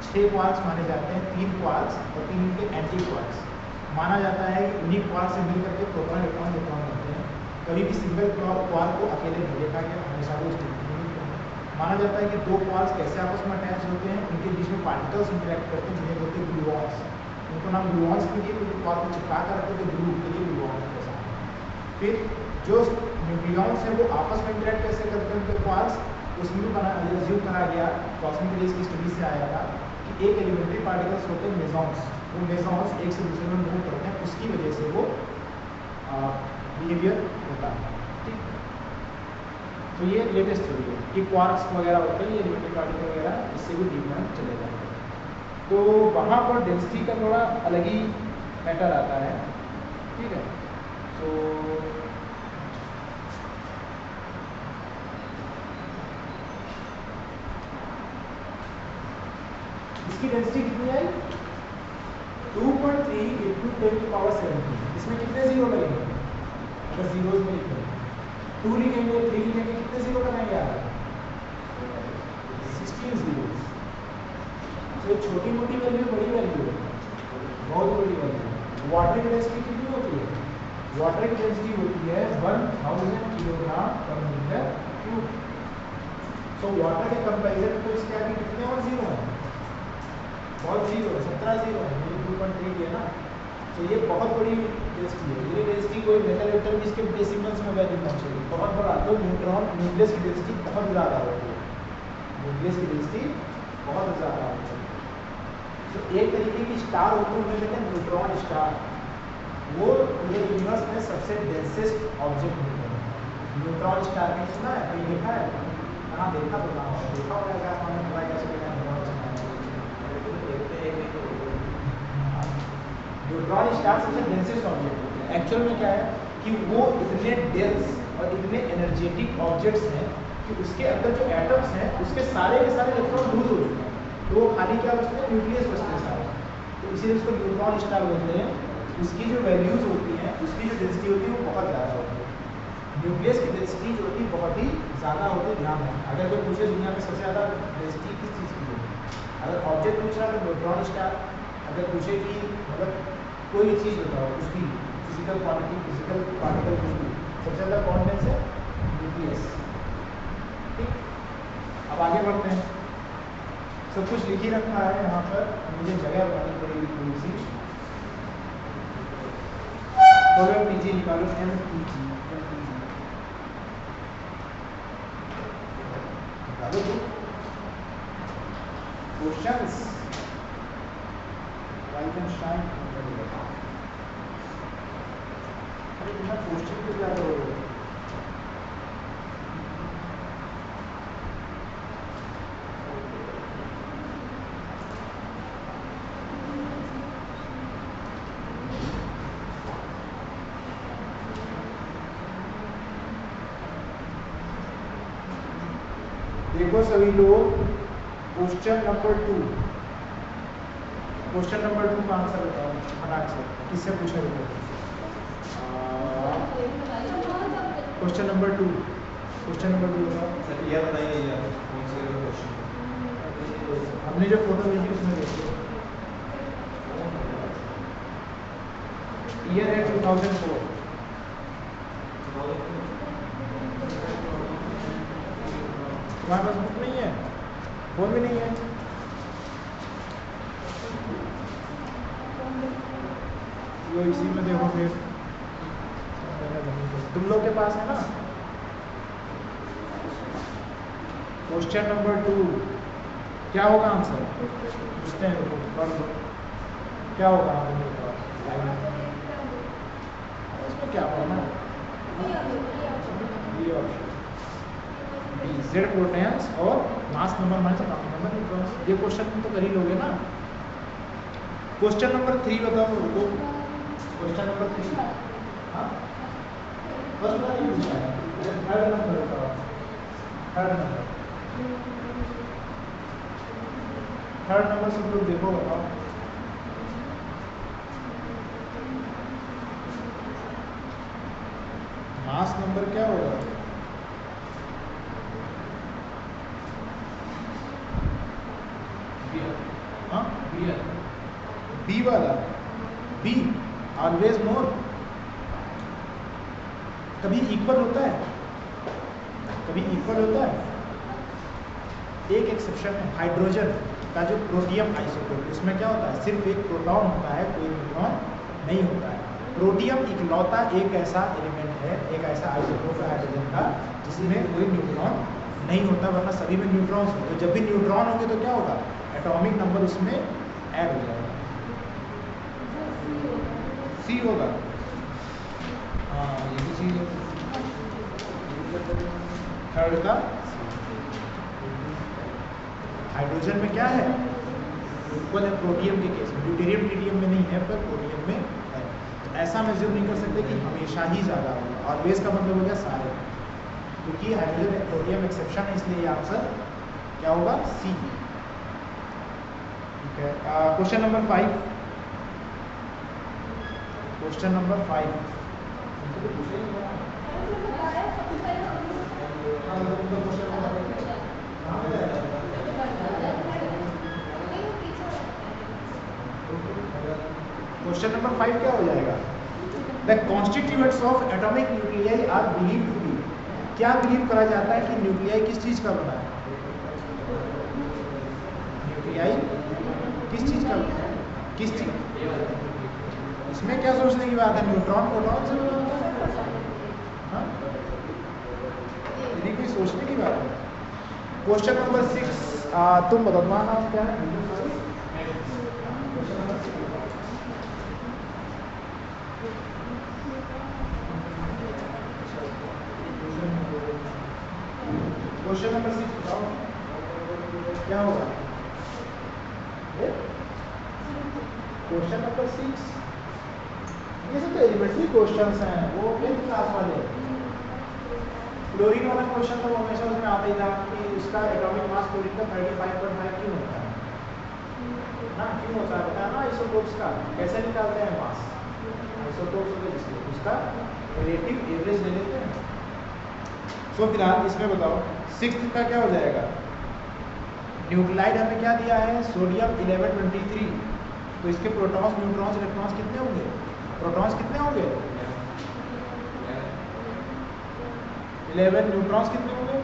Speaker 1: 6 क्वार्क्स माने जाते हैं 3 क्वार्क्स और 3 इनके एंटी क्वार्क्स। माना जाता है कि उन्हीं क्वार्क से मिलकर के प्रोटॉन इलेक्ट्रॉन बनते हैं। कभी भी सिंगल क्वार्क को अकेले नहीं देखा गया हमेशा वो स्थिति में माना जाता है कि 2 क्वार्क्स कैसे आपस में अटैच होते हैं उनके बीच में पार्टिकल्स इंटरेक्ट करते हैं जिन्हें बोलते हैं ग्लूऑन्स। उनको नाम ग्लूऑन्स के लिए क्योंकि क्वार्क को चिपका कर रखते थे ग्लू के लिए ग्लूऑन्स के साथ। फिर जो न्यूक्लियॉन्स हैं वो आपस में इंटरेक्ट कैसे करते हैं उनके क्वार्क्स उसमें भी अज्यूम करा गया कॉस्मिक रेज की स्टडी से आया था कि एक एलिमेंट्री पार्टिकल्स होते हैं मेसॉन्स। वो मेसॉन्स एक से दूसरे में मूव करते हैं उसकी वजह से वो बिहेवियर होता है। ठीक तो ये लेटेस्ट थ्योरी है कि क्वार्क्स वगैरह होते हैं ये एलिमेंट्री पार्टिकल वगैरह इससे भी डीप में चले जाते हैं। तो वहाँ पर डेंसिटी का थोड़ा अलग ही मैटर आता है। ठीक है तो इसकी डेंसिटी कितनी आई 2.3 into 10 की पावर 17। इसमें कितने जीरो लगेंगे अगर जीरोस में लिखेंगे 2 लिखेंगे 3 लिखेंगे कितने जीरो लगाएंगे यार 16 जीरोस। तो छोटी मोटी वैल्यू बड़ी वैल्यू है बहुत बड़ी वैल्यू। वाटर की डेंसिटी कितनी होती है वाटर की डेंसिटी होती है 1000 किलोग्राम पर मीटर क्यूब। तो वाटर के कंपैरिजन में तो इसके आगे कितने और जीरो हैं बहुत जीरो है 17 जीरो है 2.3 है ना। तो ये बहुत बड़ी डेंसिटी है। ये डेंसिटी कोई मेटल वेक्टर भी इसके डेसिमल्स में वैल्यू पहुंचेगी बहुत बड़ा। तो न्यूट्रॉन न्यूक्लियस की डेंसिटी बहुत ज़्यादा होती है न्यूक्लियस की डेंसिटी बहुत ज़्यादा होती है। तो एक तरीके की स्टार होती है उन्हें कहते हैं न्यूट्रॉन स्टार। वो ये यूनिवर्स में सबसे डेंसेस्ट ऑब्जेक्ट होते हैं न्यूट्रॉन स्टार। ने सुना है कहीं देखा है कहाँ देखा तो कहाँ होगा देखा होगा क्या हमने ट्राई कैसे करना है न्यूट्रॉन स्टार सबसे डेंसेस्ट ऑब्जेक्ट होते हैं। एक्चुअल में क्या है कि वो इतने डेंस और इतने एनर्जेटिक ऑब्जेक्ट्स हैं कि उसके अंदर जो एटम्स हैं उसके सारे के सारे इलेक्ट्रॉन लूज हो चुके हैं। तो वो खाली क्या बचते हैं न्यूक्लियस बचते हैं सारे। तो इसीलिए उसको न्यूट्रॉन स्टार बोलते हैं। उसकी जो वैल्यूज होती हैं उसकी जो डेंसिटी होती है वो बहुत ज़्यादा होती है। न्यूक्लियस की डेंसिटी जो होती है बहुत ही ज़्यादा होती है। ध्यान रखें अगर कोई पूछे दुनिया में सबसे ज़्यादा डेंसिटी किस चीज़ की होती है अगर ऑब्जेक्ट पूछ रहा है तो न्यूट्रॉन स्टार। अगर पूछे कि मतलब कोई भी चीज़ बताओ उसकी फिजिकल क्वांटिटी फिजिकल पार्टिकल कुछ भी सबसे ज़्यादा कौन डेंस है न्यूक्लियस। ठीक अब आगे बढ़ते हैं। सब कुछ लिख ही रखा है यहाँ पर मुझे जगह बनानी पड़ेगी थोड़ी सी। तो पीजी निकालो MPG निकालो तो क्वेश्चंस राइट एंड शाइन। अरे बिना क्वेश्चन के क्या करोगे देखो सभी लोग क्वेश्चन नंबर 2 का आंसर बताओ फटाक से किससे पूछा गया क्वेश्चन नंबर 2 बताओ
Speaker 2: सर ये बताइए यार कौन से क्वेश्चन
Speaker 1: हमने जो फोटो भेजी उसमें देखिए ईयर है 2004। तुम्हारे पास बुक नहीं है फोन भी नहीं है वो इसी में देखो फिर तुम लोग के पास है ना क्वेश्चन नंबर 2 क्या होगा आंसर पूछते हैं पढ़ लो क्या होगा इसमें क्या पढ़ना जेड प्रोटॉन्स और mass number minus atomic number neutrons. ये क्वेश्चन तो कर ही लोगे ना। क्वेश्चन नंबर 3 बताओ रुको क्वेश्चन नंबर 3 हाँ फर्स्ट वाला नहीं पूछा है थर्ड नंबर बताओ थर्ड नंबर सब लोग देखो बताओ मास नंबर क्या होगा हाँ बी वाला बी ऑलवेज मोर कभी इक्वल होता है एक एक्सेप्शन है हाइड्रोजन का जो प्रोटियम आइसोटोप इसमें क्या होता है सिर्फ एक प्रोटॉन होता है कोई न्यूट्रॉन नहीं होता है। प्रोटियम इकलौता एक ऐसा एलिमेंट है एक ऐसा आइसोटोप है हाइड्रोजन का जिसमें कोई न्यूट्रॉन नहीं होता वरना सभी में न्यूट्रॉन्स होते हैं। जब भी न्यूट्रॉन होंगे तो क्या होगा एटॉमिक नंबर उसमें ऐड हो जाएगा सी होगा। हाँ ये भी चीज़ है थर्ड का हाइड्रोजन में क्या है इक्वल है प्रोटियम के केस में ड्यूटेरियम ट्रिटियम में नहीं है पर प्रोटियम में है। तो ऐसा मैं ज़रूर नहीं कर सकते कि हमेशा ही ज़्यादा होगा ऑलवेज का मतलब हो गया सारे क्योंकि हाइड्रोजन प्रोटियम एक्सेप्शन है इसलिए ये आंसर क्या होगा C. Question number 5। Question number 5। Question number 5 क्या हो जाएगा? The constituents of atomic nuclei are believe to be. क्या बिलीव करा जाता है कि न्यूक्लियाई किस चीज का बना है? न्यूक्लियाई किस चीज का बना है? किस चीज? इसमें क्या सोचने की बात है? न्यूट्रॉन प्रोटॉन से बना होता है? हाँ, यदि कोई सोचने की बात है। क्वेश्चन नंबर 6, तुम बताओ तुम्हारा नाम क्या है? क्वेश्चन नंबर 6 बताओ क्या होगा? क्वेश्चन नंबर 6 ये सब तो एलिमेंट्री क्वेश्चंस हैं, वो 10th क्लास वाले। क्लोरीन वाला क्वेश्चन तो हमेशा उसमें आता ही था कि उसका एटॉमिक मास क्लोरीन का 35.5 क्यों होता है ना? क्यों होता है बताया ना? आइसोटोप्स का कैसे निकालते हैं मास? आइसोटोप्स होते हैं जिसके उसका रिलेटिव एवरेज ले लेते हैं। सो फिलहाल इसमें बताओ 6th का क्या हो जाएगा? न्यूक्लाइड हमें क्या दिया है? सोडियम 1123। तो इसके प्रोटॉन्स, न्यूट्रॉन्स, इलेक्ट्रॉन्स कितने होंगे? प्रोटॉन्स कितने होंगे? 11। न्यूट्रॉन्स कितने होंगे?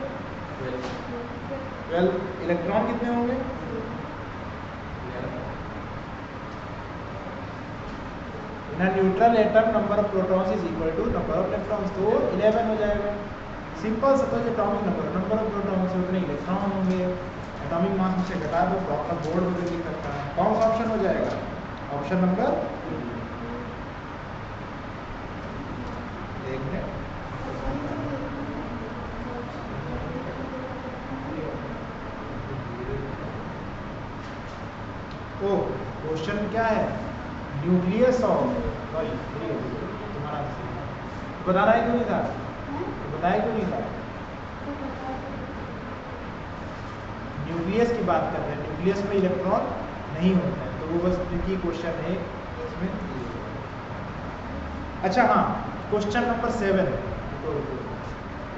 Speaker 1: 12। इलेक्ट्रॉन कितने होंगे? In a neutral atom number of protons is equal to number of electrons. तो 11 हो जाएगा। सिंपल सा तो एटॉमिक नंबर ऑफ प्रोटॉन्स से उतने इलेक्ट्रॉन होंगे। एटॉमिक मास में से घटा दो तो आपका बोर्ड में लिख सकता है। कौन सा ऑप्शन हो जाएगा? ऑप्शन नंबर देखने तो क्वेश्चन क्या है? न्यूक्लियस ऑफ, सॉरी तुम्हारा बता रहा है क्यों नहीं था? बताया क्यों नहीं था? न्यूक्लियस की बात कर रहे हैं। न्यूक्लियस में इलेक्ट्रॉन नहीं होता है, तो वो बस ट्रिकी क्वेश्चन है इसमें। अच्छा हाँ, क्वेश्चन नंबर 7 तो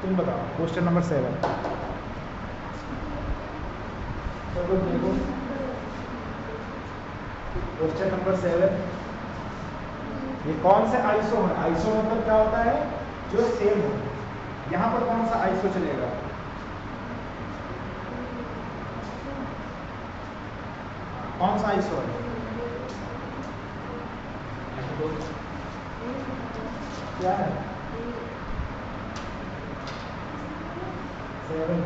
Speaker 1: तुम बताओ। क्वेश्चन नंबर 7 चलो देखो। क्वेश्चन नंबर 7, ये कौन से आइसो है? आइसो मतलब क्या होता है? जो सेम हो। यहाँ पर कौन सा आइसो चलेगा? कौन सा आइसो है? क्या है? 7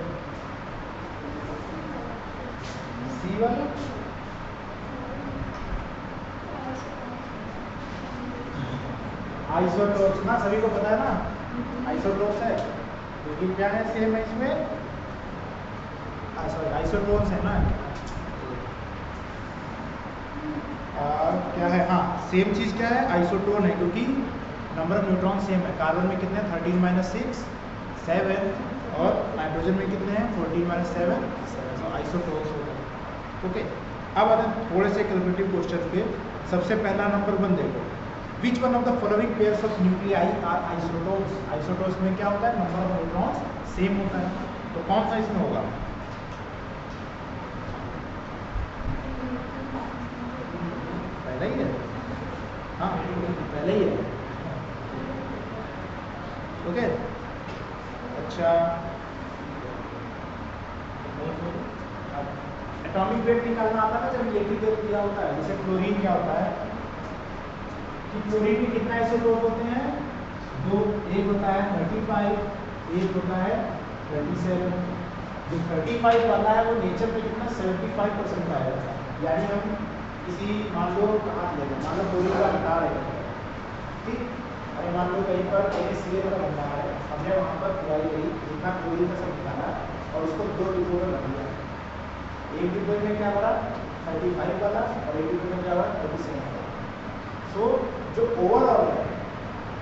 Speaker 1: C1। आइसोटोप्स ना, सभी को पता है ना आइसोटोप्स है, क्योंकि क्या है सेम है इसमें? सॉरी आइसोटोप्स है ना। क्या है? हाँ, सेम चीज़ क्या है? आइसोटोन है, क्योंकि नंबर ऑफ न्यूट्रॉन सेम है। कार्बन में कितने हैं? 13 - 6 7, और नाइट्रोजन में कितने हैं? 14 - 7 7। तो आइसोटोप्स हो गए। ओके, अब आते हैं थोड़े से कैलकुलेटिव क्वेश्चन पे। सबसे पहला नंबर 1 देखो। Which one of the following pairs of nuclei are isotopes? Isotopes में क्या होता है? नंबर ऑफ न्यूट्रॉन्स सेम होता है। तो कौन सा इसमें होगा? पहला ही है। हाँ, पहले ही है। ओके, अच्छा एटॉमिक वेट निकालना आता है ना जब इलेक्ट्रिक वेट दिया होता है। जैसे क्लोरीन क्या होता है कि क्लोरीन में कितना आइसोटोप होते हैं? 2। एक होता है 35, एक होता है 37। जो 35 वाला है वो नेचर में कितना 75% पाया जाता है। यानी हम किसी मान लो कहाँ ले गए, मान लो क्लोरीन का हटा रहे हैं, ठीक, अरे मान लो कहीं पर NaCl का बनना है, हमने वहाँ पर खुदाई गई, जितना क्लोरीन का सब निकाला और उसको 2 डिब्बों में रख दिया। एक डिब्बे में क्या बना? 35 वाला, और एक डिब्बे में क्या बना? 37 वाला। सो जो ओवरऑल है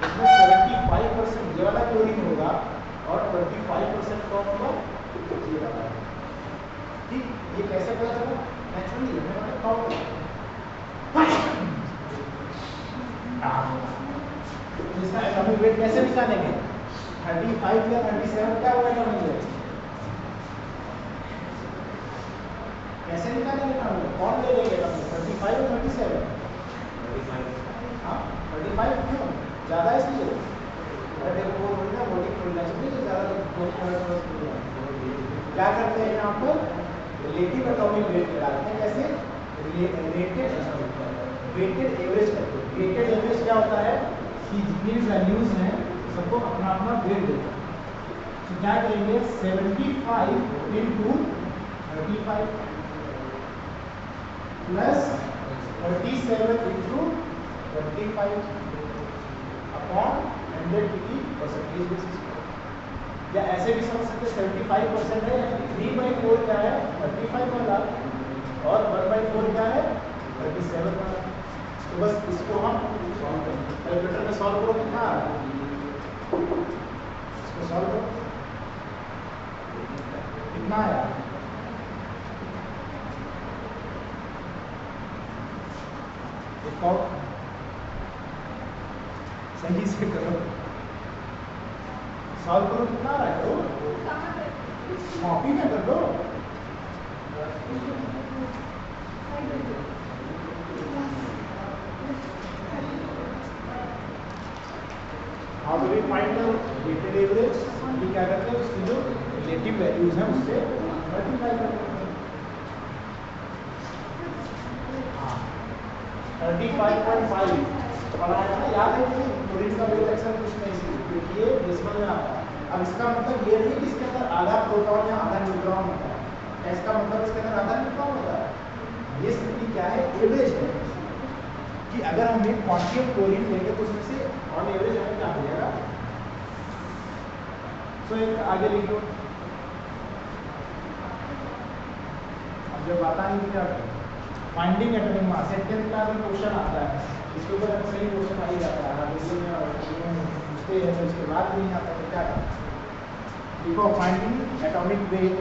Speaker 1: इसमें 75% ये वाला क्लोरीन होगा और 25% कौन होगा? ये वाला। ठीक, ये कैसे पता चला? नेचुरली मैंने काउंट इसका एटॉमिक वेट कैसे निकालेंगे? 35 या 37 क्या होगा एटॉमिक वेट? कैसे निकालेंगे एटॉमिक वेट? कौन ले लेंगे एटॉमिक 35 और 37?
Speaker 2: 35
Speaker 1: हाँ 35 क्यों ज़्यादा है इसलिए? अरे देखो वो थोड़ी ना वोटिंग थोड़ी ना चाहिए तो ज़्यादा क्या करते हैं यहाँ पर? रिलेटिव एटॉमिक वेट निकालते हैं। कैसे? वेटेड एवरेज करते हैं। वेटेड एवरेज क्या होता है कि जितनी भी वैल्यूज हैं सबको अपना अपना वेट देते हैं। तो क्या करेंगे 75 इंटू 35 प्लस 37 इंटू 25 अपॉन 100 की परसेंटेज बेसिस पर। या ऐसे भी समझ सकते 75% है, 3/4 क्या है 35 वाला और 1/4 क्या है 37 वाला। तो बस इसको हम कैलकुलेटर में सॉल्व करो कितना आ रहा है, इसको सॉल्व करो कितना आया? सही से करो, सॉल्व करो कितना आ रहा है? करो कॉपी में कर दो। How do we find the weighted average? ये क्या करते हैं उसकी जो रिलेटिव वैल्यूज हैं उससे मल्टीप्लाई करते हैं। 35.5 पढ़ा है ना, याद है कि फ्लोरीन का वेट अक्सर कुछ नहीं सी क्योंकि ये डेसिमल में आता है। अब इसका मतलब ये नहीं कि इसके अंदर आधा प्रोटॉन या आधा न्यूट्रॉन होता है, इसका मतलब इसके अंदर आधा न्यूट्रॉन होता है। ये स्थिति क्या है? एवरेज है कि अगर हम एक क्वांटिटी ऑफ क्लोरीन लेंगे तो उसमें से ऑन एवरेज हमें क्या मिलेगा। तो एक आगे लिख लो। अब जब आता है क्या finding atomic mass, second class में क्वेश्चन आता है, इसके ऊपर अक्सर ही क्वेश्चन आ ही जाता है। आप इसमें और पूछते हैं तो इसके बाद नहीं आता तो क्या करते हैं? देखो finding atomic weight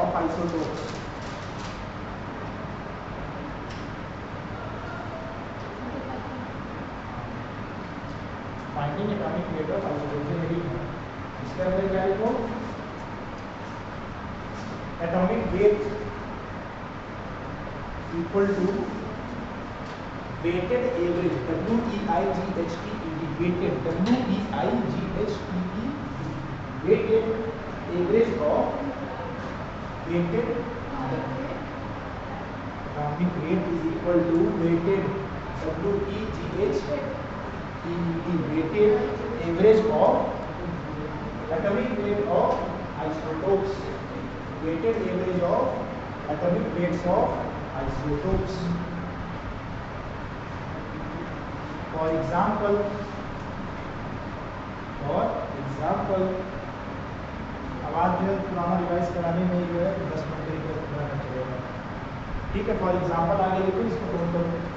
Speaker 1: of isotopes. Finding atomic weight of isotopes इसके अंदर क्या लिखो? Atomic weight equal to weighted average WEIGHTED weighted WEIGHTED weighted average of weighted atomic weight is equal to weighted WEGHTED weighted average of atomic weight of isotopes. Weighted average of atomic weights of isotopes. For example, अब आज जो है पुराना रिवाइज कराने में जो है 10 मिनट के लिए पूरा कर चलेगा। ठीक है, फॉर एग्जाम्पल आगे लिखो, इसको नोट करो।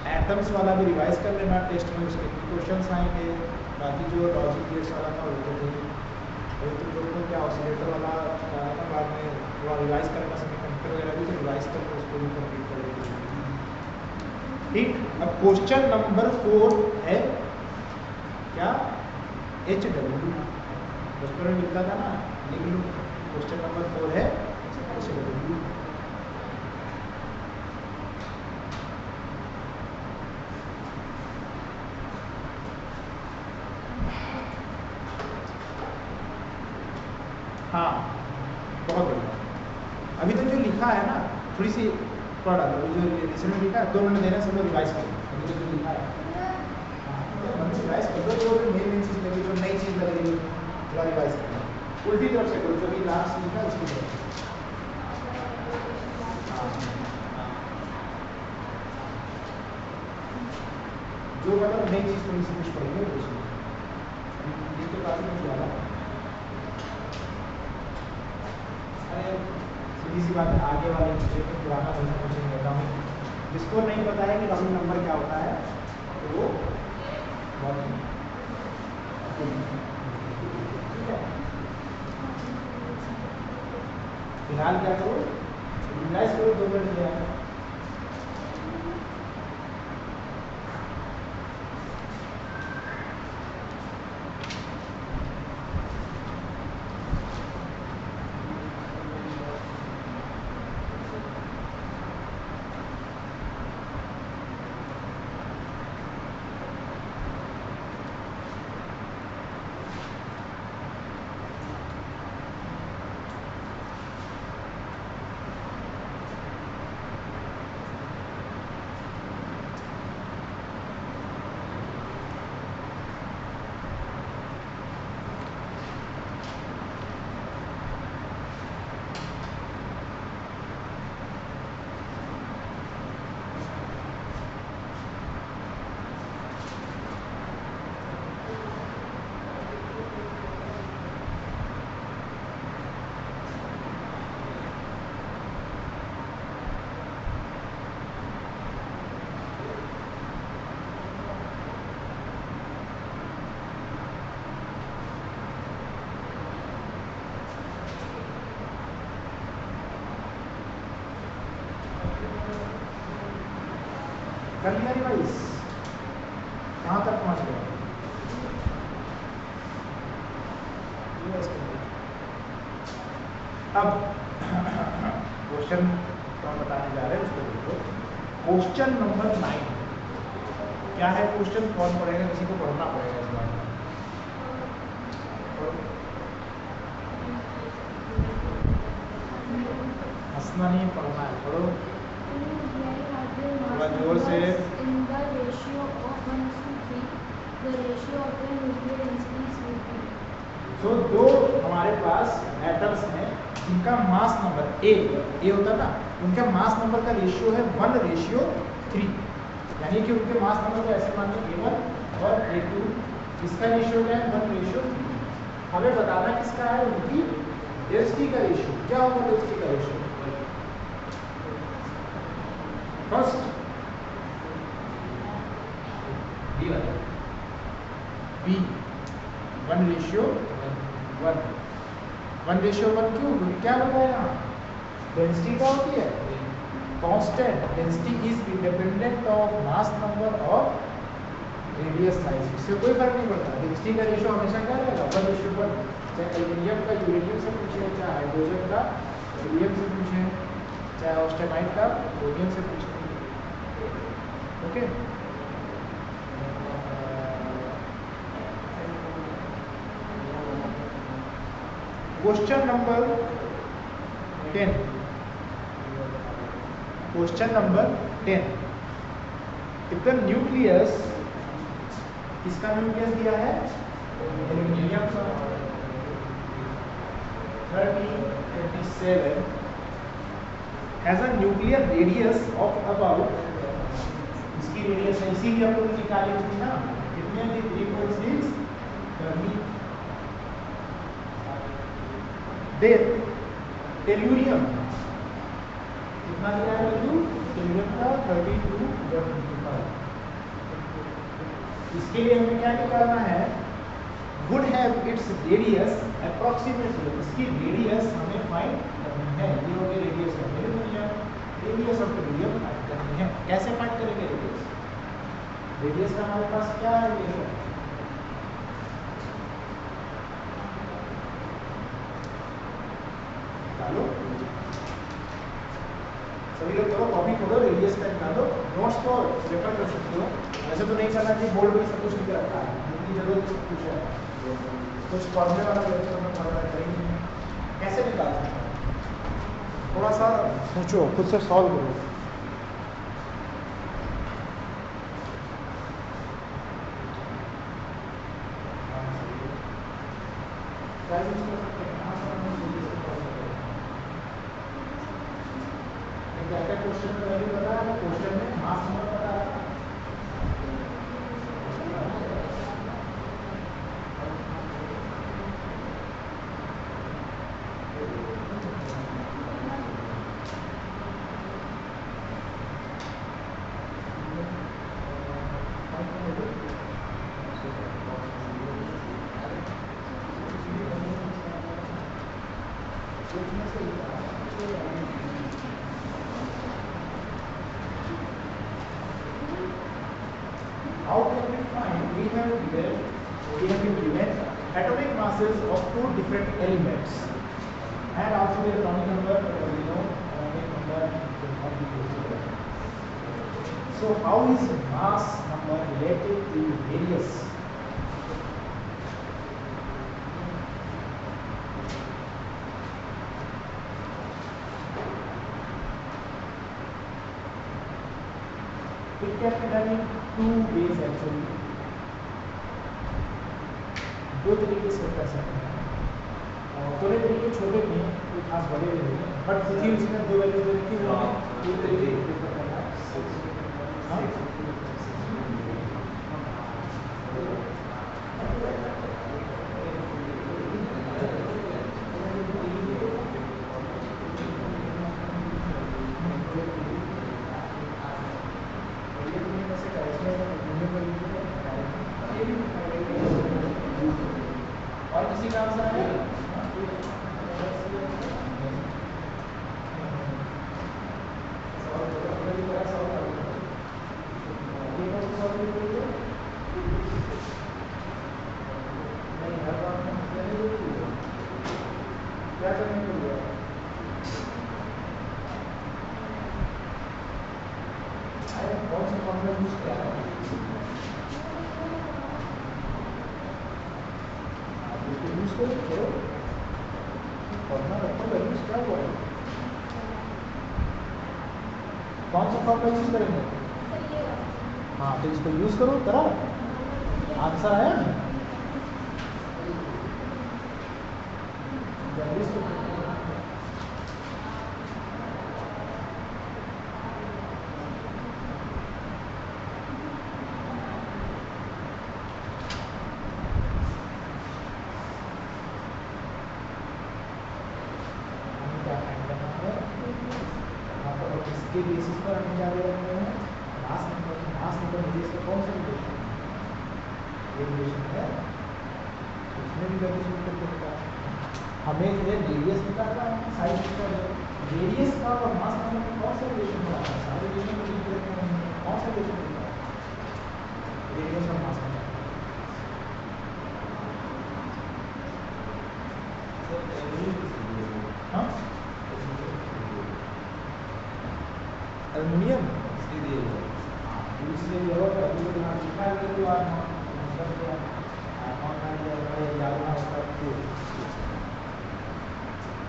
Speaker 1: एटम्स वाला भी रिवाइज कर लेना टेस्ट में, उसके क्वेश्चंस आएंगे। बाकी जो लॉजिक गेट्स वाला था वो तो लोगों को क्या ऑसिलेटर वाला आएगा बाद में, वो रिवाइज करना सेमीकंडक्टर वगैरह भी तो रिवाइज करके उसको भी कंप्लीट कर लेंगे। ठीक, अब क्वेश्चन नंबर 4 है क्या? HW बचपन में मिलता था ना, लिख लो। क्वेश्चन नंबर 4 है HW। हाँ बहुत बढ़िया। अभी तो जो लिखा है ना थोड़ी सी पढ़ा दो, जो रिसेंट में लिखा है 2 मिनट देना, सब लोग रिवाइज करो। अभी तो जो लिखा है हाँ रिवाइज कर दो, जो मेन चीज़ लगी, जो नई चीज़ लग रही है थोड़ा रिवाइज करो। उल्टी तरफ से करो, जो भी लास्ट लिखा है उसकी तरफ। हाँ जो मतलब नई चीज़ थोड़ी सी कुछ पड़ेगी वो चीज़ ये तो काफ़ी कुछ ज़्यादा। अरे सीधी सी बात है, आगे वाले विषय में पुराना वर्जन मुझे नहीं होता हूँ, जिसको नहीं पता है कि राउंड नंबर क्या होता है तो वो बहुत ठीक है। फिलहाल क्या करो, यूटिलाइज करो 2 मिनट दिया है। कर लिया रिवाइज, कहाँ तक पहुँच गया? अब क्वेश्चन तो हम बताने जा रहे हैं, उसको देखो। क्वेश्चन नंबर 9 क्या है? क्वेश्चन कौन पढ़ेगा? किसी को पढ़ना पड़ेगा इस बार। हंसना नहीं, पढ़ना है, पढ़ो थोड़ा जोर से। तो दो हमारे पास एटम्स हैं जिनका मास नंबर ए होता है ना, उनका मास नंबर का रेशियो है 1:3, यानी कि उनके मास नंबर को ऐसे मान लो A1 और A2, इसका रेशियो क्या है? 1:3। हमें बताना किसका है? उनकी डेंसिटी का रेशियो। क्या होगा डेंसिटी का रेशियो? First B 1:1। 1:1 क्यों? क्या बताया? डेंसिटी क्या होती है? Constant. Density is independent of mass number और रेडियस साइज। इससे कोई फर्क नहीं पड़ता। डेंसिटी का रेशियो हमेशा क्या रहेगा? 1:1। चाहे एल्यूमिनियम का यूरेनियम से पूछे, चाहे हाइड्रोजन का हीलियम से पूछे, चाहे ऑस्टेनाइट का रोडियम से पूछे। Okay, question number 10। Question number 10, if the nucleus, किसका न्यूक्लियस दिया है? एल्यूमिनियम का। 1327 has a nuclear radius of about, इसकी रेडियस है, इसीलिए हम लोग निकाली थी ना, कितने थी? 3.6 गर्मी। देन टेल्यूरियम कितना दिया है? वैल्यू टेल्यूरियम का 32.25। इसके लिए हमें क्या निकालना है? Would have its radius approximately, इसकी रेडियस हमें फाइंड करनी है। ये हो गई radius of tellurium, radius of tellurium find करनी है। कैसे फाइंड करेंगे रेडियस? रेडियस का हमारे पास क्या है? रेडियस निकालो, सभी लोग करो, कॉपी करो, रेडियस का निकालो। नोट्स को रेफर कर सकते हो, वैसे तो नहीं करना चाहिए, बोर्ड में सब कुछ लिख रखा है, जितनी जरूरत सब कुछ है। कुछ फॉर्मूले वाला लेक्चर में पढ़ रहा है, कैसे निकाल सकते हैं? थोड़ा सा सोचो, खुद से सॉल्व करो। क्या यूज कर सकते हैं? कहाँ से हम रेडियस को सॉल्व करें? क्या क्या क्वेश्चन में वैल्यू पता है? क्वेश्चन में मास नंबर पता है, how can we find? We have been given atomic masses of two different elements and also the atomic number, we know atomic number will not be possible. So how is mass number related to radius? It can be done in two ways actually. दो तरीके से कर सकते हैं और थोड़े तरीके छोटे भी हैं, कोई खास बड़े भी नहीं हैं, बट क्योंकि उसमें दो वैल्यू दे रखी है वो हमें दो तरीके से प्रेफर करना है। और किसी का आंसर है? नहीं, हर बार में क्या करने के लिए? अरे कौन सा फॉर्मूला यूज किया है? यूज करो फॉर्मूला रखो, यूज क्या हुआ है? कौन सा फॉर्मूला यूज करेंगे? हाँ तो इसको यूज करो, करा आंसर आया ना? इसके बेसिस पर हम क्या दे रहे हैं? मास नंबर बेसिस पर कौन सा रिलेशन है? ये रिलेशन है, इसमें भी वैल्यू शुरू कर सकता है। हमें ये रेडियस निकालना है, साइज निकालना है। रेडियस का और मास नंबर में कौन सा रिलेशन होता है? सारे रिलेशन को लिख देते हैं, कौन सा रिलेशन होता है? रेडियस और मास नंबर। हाँ, एल्युमिनियम इसलिए होगा क्योंकि यहाँ लिखा है कि याद ना होता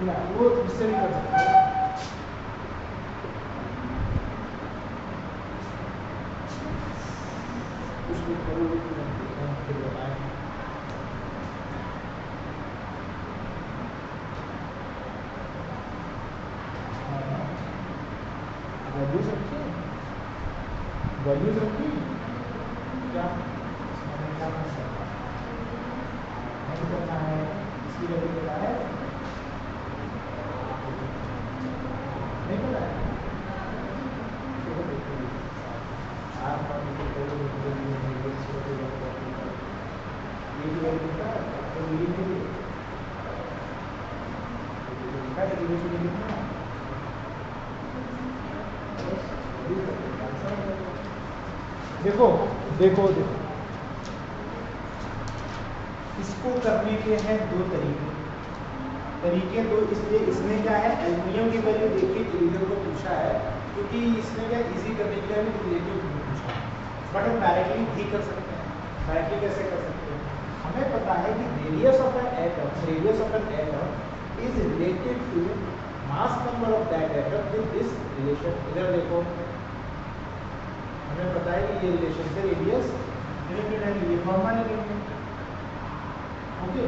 Speaker 1: है वो इससे भी कर सकते हैं। कुछ भी करोगे तो फिर बताएंगे। वैल्यूज रखिए, वैल्यूज रखिए क्या मैंने क्या कर सकता नहीं करना है? इसकी वैल्यू पता है? नहीं पता है? देखो देखो देखो इसको करने के हैं दो तरीके दो, इसलिए इसने क्या है एल्युमिनियम की वैल्यू देखिए इरेजर को पूछा है क्योंकि इसने क्या इजी करने के लिए हमें रिलेटिव पूछा है, बट हम डायरेक्टली भी कर सकते हैं। डायरेक्टली कैसे कर सकते हैं? हमें पता है कि radius of an atom is related to mass number of that atom with this relation. इधर देखो हमें पता है कि ये रिलेशन से रेडियस रिलेटेड है, ये फॉर्मूला लिखेंगे। ओके,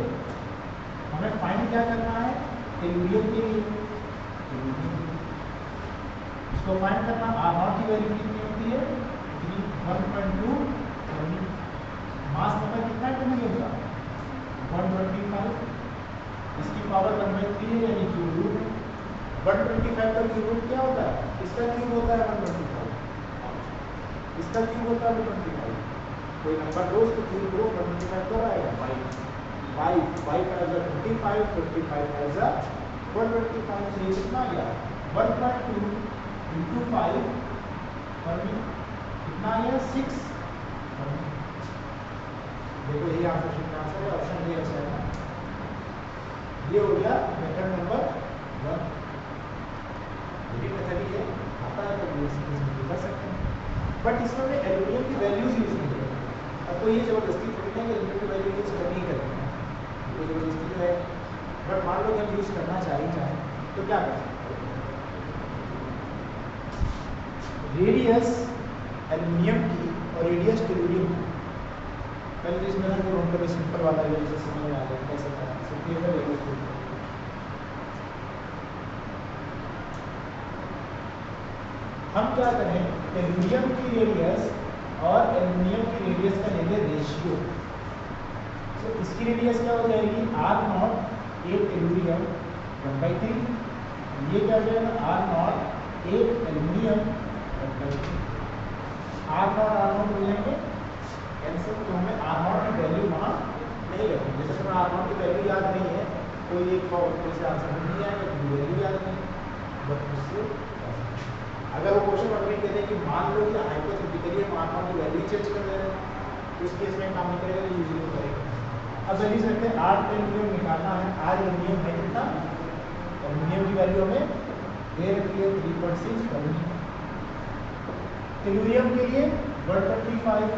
Speaker 1: हमें फाइंड क्या करना है? एल्युमिनियम के लिए इसको फाइंड करना। आर नॉट की वैल्यू कितनी होती है? 1.2। मास नंबर कितना है तुम्हें होगा? 125। इसकी पावर 1/3 है यानी क्यूब रूट। 125 का क्यूब रूट क्या होता है? इसका क्यूब होता है 125, इसका क्यूब होता है 125। कोई नंबर दो उसको क्यूब करो, 125 कर आएगा 5 as a 25, 25 as a 125। से कितना आ गया? 1.2 into 5 कितना आ गया? 6। देखो यही आंसर है, ऑप्शन डी अच्छा है ना। ये हो गया मेथड नंबर 1। ये मेथड ही है, आता है तो ये कर सकते हैं, बट इसमें हमने एल्यूमिनियम की वैल्यूज यूज नहीं करेंगे। अब कोई ये जबरदस्ती थोड़ी ना कि एल्यूमिनियम की वैल्यू यूज करनी ही करनी है, कोई जबरदस्ती तो है, बट मान लो कि हम यूज करना चाहें तो क्या कर सकते हैं। रेडियस एल्यूमिनियम की और रेडियस टेलुरियम की, पहले इसमें ना नोट करो, सिंपल वाला है जिससे समझ में आ जाए कैसे करना है। हम क्या करें, टेलुरियम की रेडियस और एल्यूमिनियम की रेडियस का लेंगे रेशियो। तो इसकी रेडियस क्या हो जाएगी, आर नॉट ए टेलुरियम 1/3, ये क्या हो जाएगा R naught A aluminium 1/3। R naught हो जाएंगे कैंसिल, तो हमें आर नॉट की वैल्यू वहाँ नहीं रखनी। जैसे तुम्हें आर नॉट की वैल्यू याद नहीं है, कोई एक कोई से आंसर नहीं आएगा, तो वैल्यू याद नहीं, बट उससे अगर वो क्वेश्चन अगर कहते हैं कि मान लो कि हाइपोथेटिकली हम आर नॉट की वैल्यू चेंज कर दे रहे हैं, तो इस केस में काम नहीं करेगा, यूजली करेगा। अब वैल्यू सकते हैं, आर एल्यूमिनियम निकालना है, आर एल्यूमिनियम है कितना, एल्यूमिनियम की वैल्यू हमें दे रखी है 3.6 फर्मी। टेलुरियम के लिए 125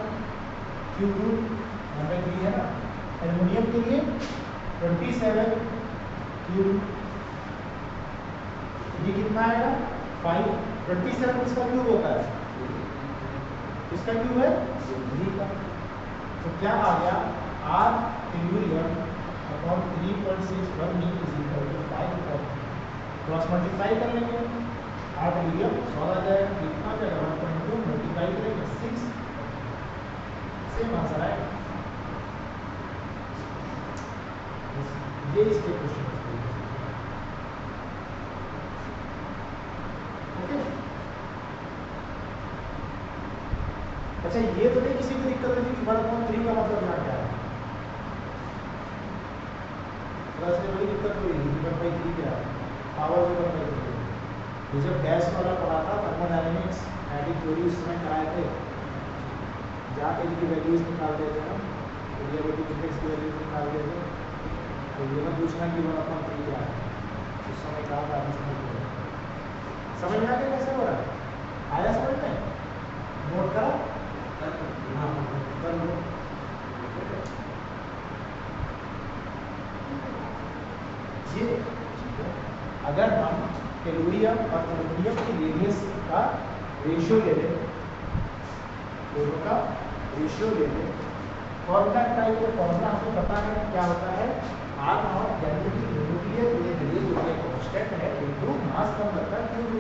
Speaker 1: क्यूब रूट 1/3 है ना, एल्यूमिनियम के लिए 27 क्यूब, ये कितना आएगा 5। 27 किसका क्यूब होता है, किसका क्यूब है 3 का। तो क्या आ गया, R tellurium upon 3.6 fermi is equal to 5 fermi. Cross multiply कर लेंगे, आर टेलुरियम 100 आ जाएगा, कितना आ जाएगा 1.2 मल्टीप्लाई करेंगे 6, सेम आंसर आएगा। ये इसके क्वेश्चन ओके। अच्छा ये तो नहीं किसी को दिक्कत होती कि 1/3 का मतलब यहाँ क्या है, बस में कोई दिक्कत हुई नहीं, 1/3 क्या है, पावर में 1/3। ये जब गैस वाला पढ़ा था थर्मोडायनेमिक्स एडिक थ्योरी उस समय कराए थे, जहाँ पे इनकी वैल्यूज निकाल देते हैं, रिलेटिव इंडेक्स की वैल्यूज निकाल देते हैं, तो ये मत पूछना कि 1/3 क्या है, उस समय कहा था समझ में आ गया कैसे हो रहा है, आया समझ में, नोट करा, हाँ कर लो। ये अगर हम टेलुरियम और एल्यूमिनियम की रेडियस का रेशियो ले लें, दोनों का रेशियो ले लें, फॉर्मूला टाइप का फॉर्मूला आपको पता है क्या होता है, आर नॉट यानी कि दोनों के लिए रेडियस जो है कांस्टेंट है, इनटू मास कम करता है क्यूब,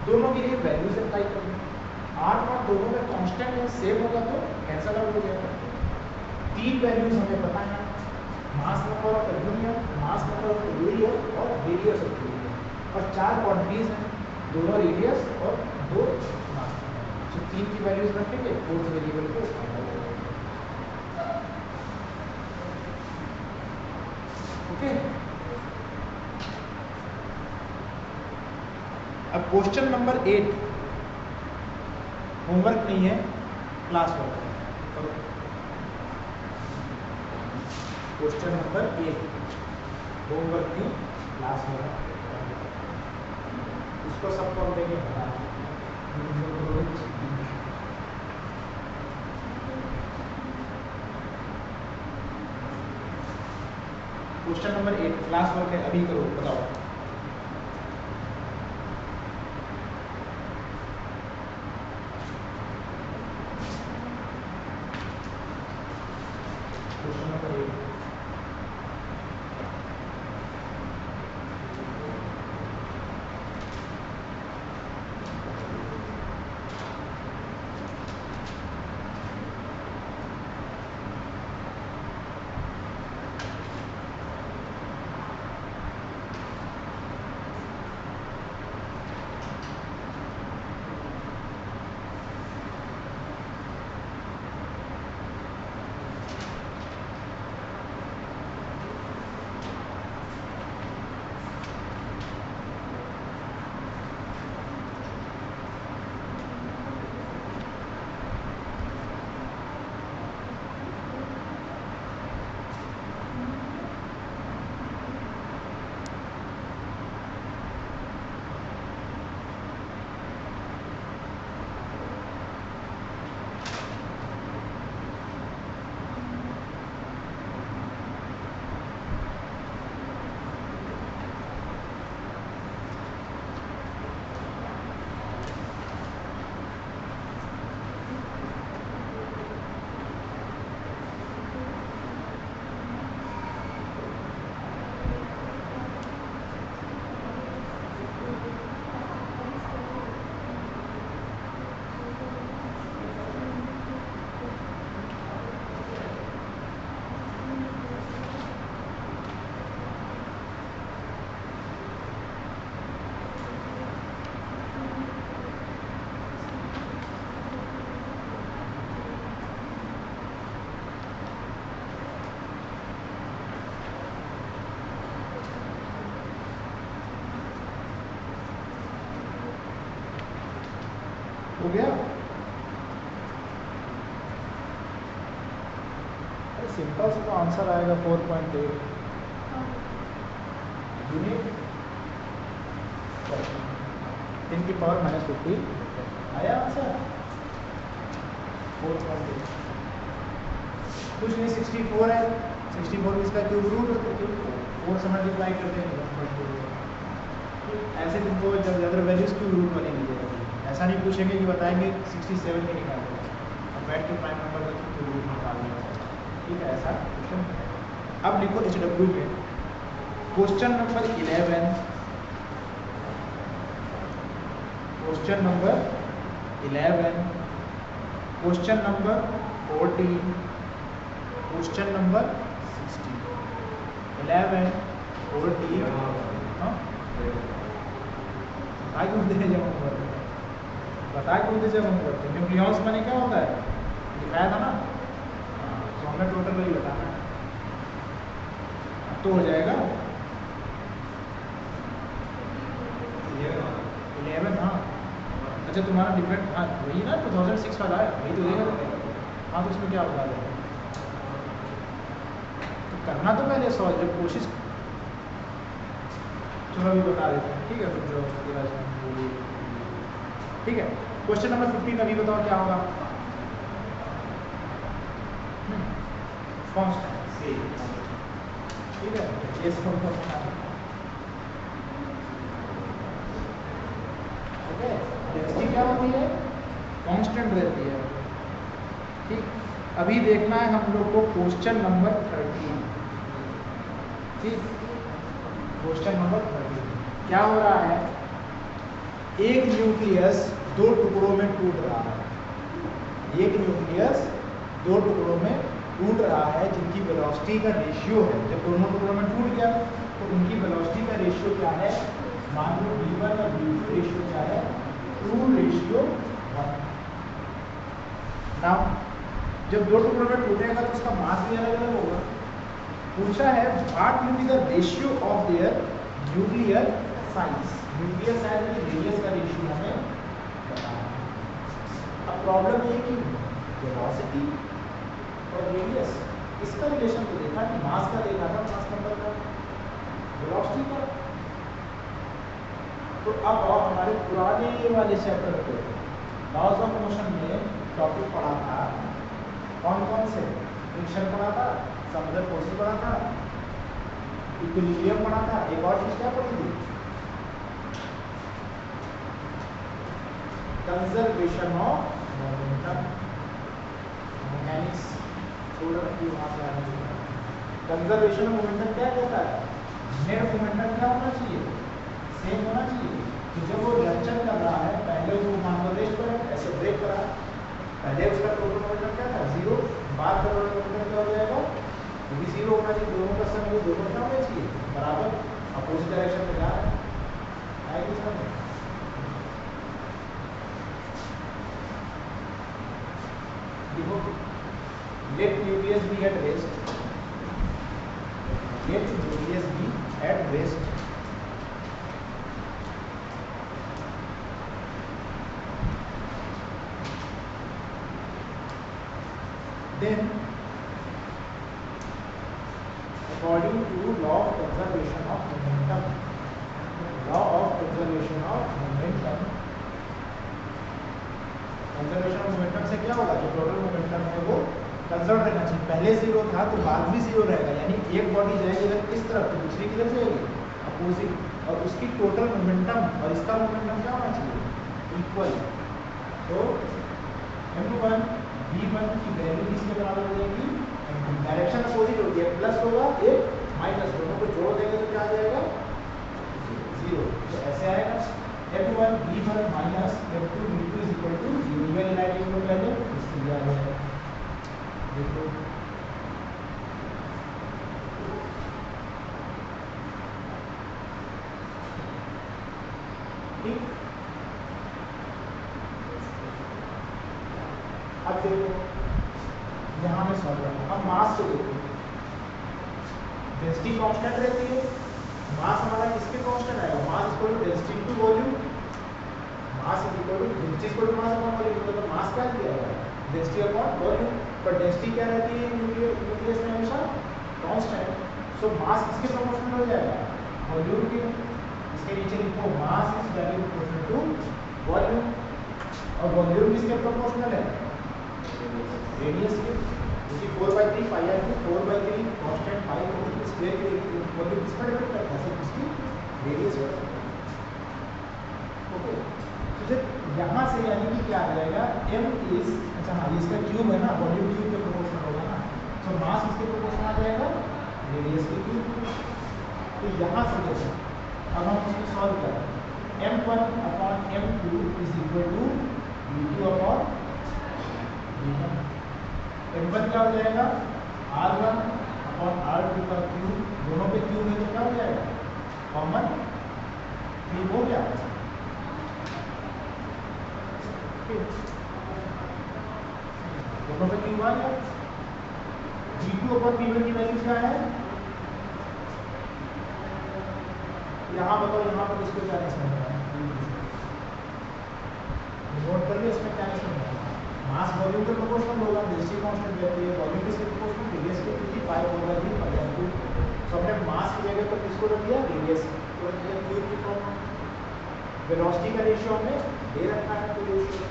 Speaker 1: दोनों के लिए वैल्यूज अप्लाई करेंगे। आर नॉट दोनों में कांस्टेंट है, सेम होगा तो कैंसिल आउट हो जाएगा। 3 वैल्यूज हमें पता है, मास number of aluminium, mass number of tellurium और रेडियस ऑफ टेलुरियम, और 4 क्वांटिटीज हैं, दोनों रेडियस और 2 मास। तो 3 की वैल्यूज रखेंगे, 4th वेरिएबल को ओके। अब क्वेश्चन नंबर 8 होमवर्क नहीं है, क्लास वर्क है, करो। क्वेश्चन नंबर 8 होमवर्क नहीं, क्लास वर्क, इसको सबको हम देंगे बता। क्वेश्चन नंबर 8 क्लास वर्क है, अभी करो, बताओ। क्वेश्चन नंबर 8
Speaker 2: 1
Speaker 1: हो गया? अरे सिंपल से तो आंसर आएगा 4.8 यूनिट 10 की पावर -50 आया आंसर 4.8। कुछ नहीं, 64 है, 64 इसका क्यूब रूट होता है, 4 से मल्टीप्लाई करते हैं। ऐसे तुमको जब ज़्यादा वैल्यूज क्यूब रूट वाले मिलेगा, ऐसा नहीं पूछेंगे कि बताएंगे 67 के निकालो, अब बैठ के प्राइम नंबर का क्यूब रूट निकाल लिया, ठीक है, ऐसा क्वेश्चन। अब लिखो HW में question number 11, question number 11, question number 14, question number 16, 11, 14, हाँ बताए कौन देने जब हम करते हैं, बताए कौन दे जब हम करते हैं। न्यूक्लियस माने क्या होता है, दिखाया था ना, तो हमें टोटल वही बताना है, तो हो जाएगा 11। हाँ अच्छा, तुम्हारा डिफरेंट, हाँ वही ना 2006 वाला है, वही तो देगा। हाँ तो उसमें क्या बता देगा, तो करना तो पहले सॉल्व, जब कोशिश, चलो अभी बता देते हैं, ठीक है। फिर जो ठीक है, क्वेश्चन नंबर 15 अभी बताओ क्या होगा। कांस्टेंट, ठीक है, ये सब ओके। डेंसिटी क्या होती है, कांस्टेंट रहती है, ठीक। अभी देखना है हम लोग को क्वेश्चन नंबर 13, ठीक, क्वेश्चन नंबर 13 क्या हो रहा है, एक न्यूक्लियस 2 टुकड़ों में टूट रहा है, एक न्यूक्लियस 2 टुकड़ों में टूट रहा है, जिनकी वेलोसिटी का रेशियो है, जब दोनों टुकड़ों में टूट गया तो उनकी वेलोसिटी का रेशियो क्या है, मान लो v1 और v2 रेशियो क्या है, 2:1। नाउ जब 2 टुकड़ों में टूटेगा तो उसका मास भी अलग अलग होगा। पूछा है what will be the ratio of their nuclear size, nuclear size में रेडियस का रेशियो हमें बताना है। अब प्रॉब्लम ये कि वेलोसिटी और रेडियस इसका रिलेशन तो देखा कि मास का देखा था, मास नंबर का, वेलोसिटी का। तो अब हमारे पुराने वाले चैप्टर पे लॉज ऑफ मोशन में टॉपिक पढ़ा था, कौन कौन से, फ्रिक्शन पढ़ा था, समुद्र फोर्स पढ़ा था, इक्विलिब्रियम पढ़ा था, एक और चीज क्या पढ़ी थी, कंजर्वेशन ऑफ मोमेंटम, मैकेनिक्स थोड़ा की वहां से आने चाहिए। कंजर्वेशन ऑफ मोमेंटम क्या कहता है, नेट मोमेंटम क्या होना चाहिए, सेम होना चाहिए। तो जब वो रिएक्शन कर रहा है, पहले वो मान लो रेस्ट पर ऐसे ब्रेक करा, पहले उसका टोटल मोमेंटम क्या था 0, बाद का टोटल मोमेंटम क्या हो जाएगा, वो भी 0 होना चाहिए, दोनों का सम ये दोनों क्या होना चाहिए बराबर, अपोजिट डायरेक्शन में जा रहा है, आएगी समझ। देखो let nucleus be at rest, let nucleus be at rest, then according to law of conservation of momentum, law of conservation of momentum, conservation of momentum से क्या होगा, जो टोटल मोमेंटम है वो कंजर्व रहना चाहिए, पहले 0 था तो बाद भी 0 रहेगा, यानी एक बॉडी जाएगी अगर इस तरफ तो दूसरी किधर जाएगी अपोजिट, और उसकी टोटल मोमेंटम और इसका मोमेंटम क्या होना चाहिए इक्वल। तो m1 v1 की वैल्यू किसके बराबर हो जाएगी, डायरेक्शन अपोजिट होती है, प्लस होगा एक माइनस, दोनों को जोड़ देंगे तो क्या आ जाएगा 0, तो ऐसे आएगा f1 v1 minus f2 v2 is equal to 0, ये लाइन हम लोग पहले इससे दिया है, देखो ठीक। अब देखो यहाँ में सॉल्व करना, अब मास को देखो, डेंसिटी कांस्टेंट रहती है, मास हमारा किसके कांस्टेंट आएगा, mass equal to density into volume, mass is equal to density equal to mass upon volume, तो मास क्या दिया हुआ है डेंसिटी अपॉन वॉल्यूम, पर डेंसिटी क्या रहती है न्यूक्लियस में हमेशा कांस्टेंट, सो मास किसके प्रोपोर्शनल हो जाएगा वॉल्यूम के, इसके नीचे लिखो mass is directly proportional to volume, और वॉल्यूम किसके प्रोपोर्शनल है रेडियस के, क्योंकि 4/3 पाई आर की 4/3 कांस्टेंट पाई को स्क्वायर के वॉल्यूम किस पर डिपेंड करता है सिर्फ इसकी रेडियस पर। ओके तो जब यहाँ से यानी कि क्या आ जाएगा m इज, अच्छा हाँ ये इसका क्यूब है ना, वॉल्यूम क्यूब के प्रोपोर्शनल होगा ना, तो मास इसके प्रोपोर्शनल आ जाएगा रेडियस के क्यूब। तो यहाँ से देखो अब हम इसको सॉल्व करें m1 upon m2 is equal to v2 upon v1, m1 क्या हो जाएगा r1 अपॉन r2 का क्यूब, दोनों पे क्यूब है तो क्या हो जाएगा कॉमन 3 हो गया, दोनों पे क्यूब आ गया। v2 अपॉन v1 की वैल्यू क्या है, यहाँ बताओ यहाँ पर इसको क्या नहीं समझ रहा है, नोट कर लिया इसमें क्या नहीं समझ रहा है, मास वॉल्यूम के प्रोपोर्शनल होगा, डेंसिटी कांस्टेंट रहती है, वॉल्यूम किसके प्रोपोर्शनल रेडियस के, क्योंकि पाई होगा भी पाई आर क्यूब, तो हमने मास की जगह पर किसको रख दिया रेडियस को रख दिया क्यूब की फॉर्म में, वेलोसिटी का रेशियो हमने दे रखा है, तो रेशियो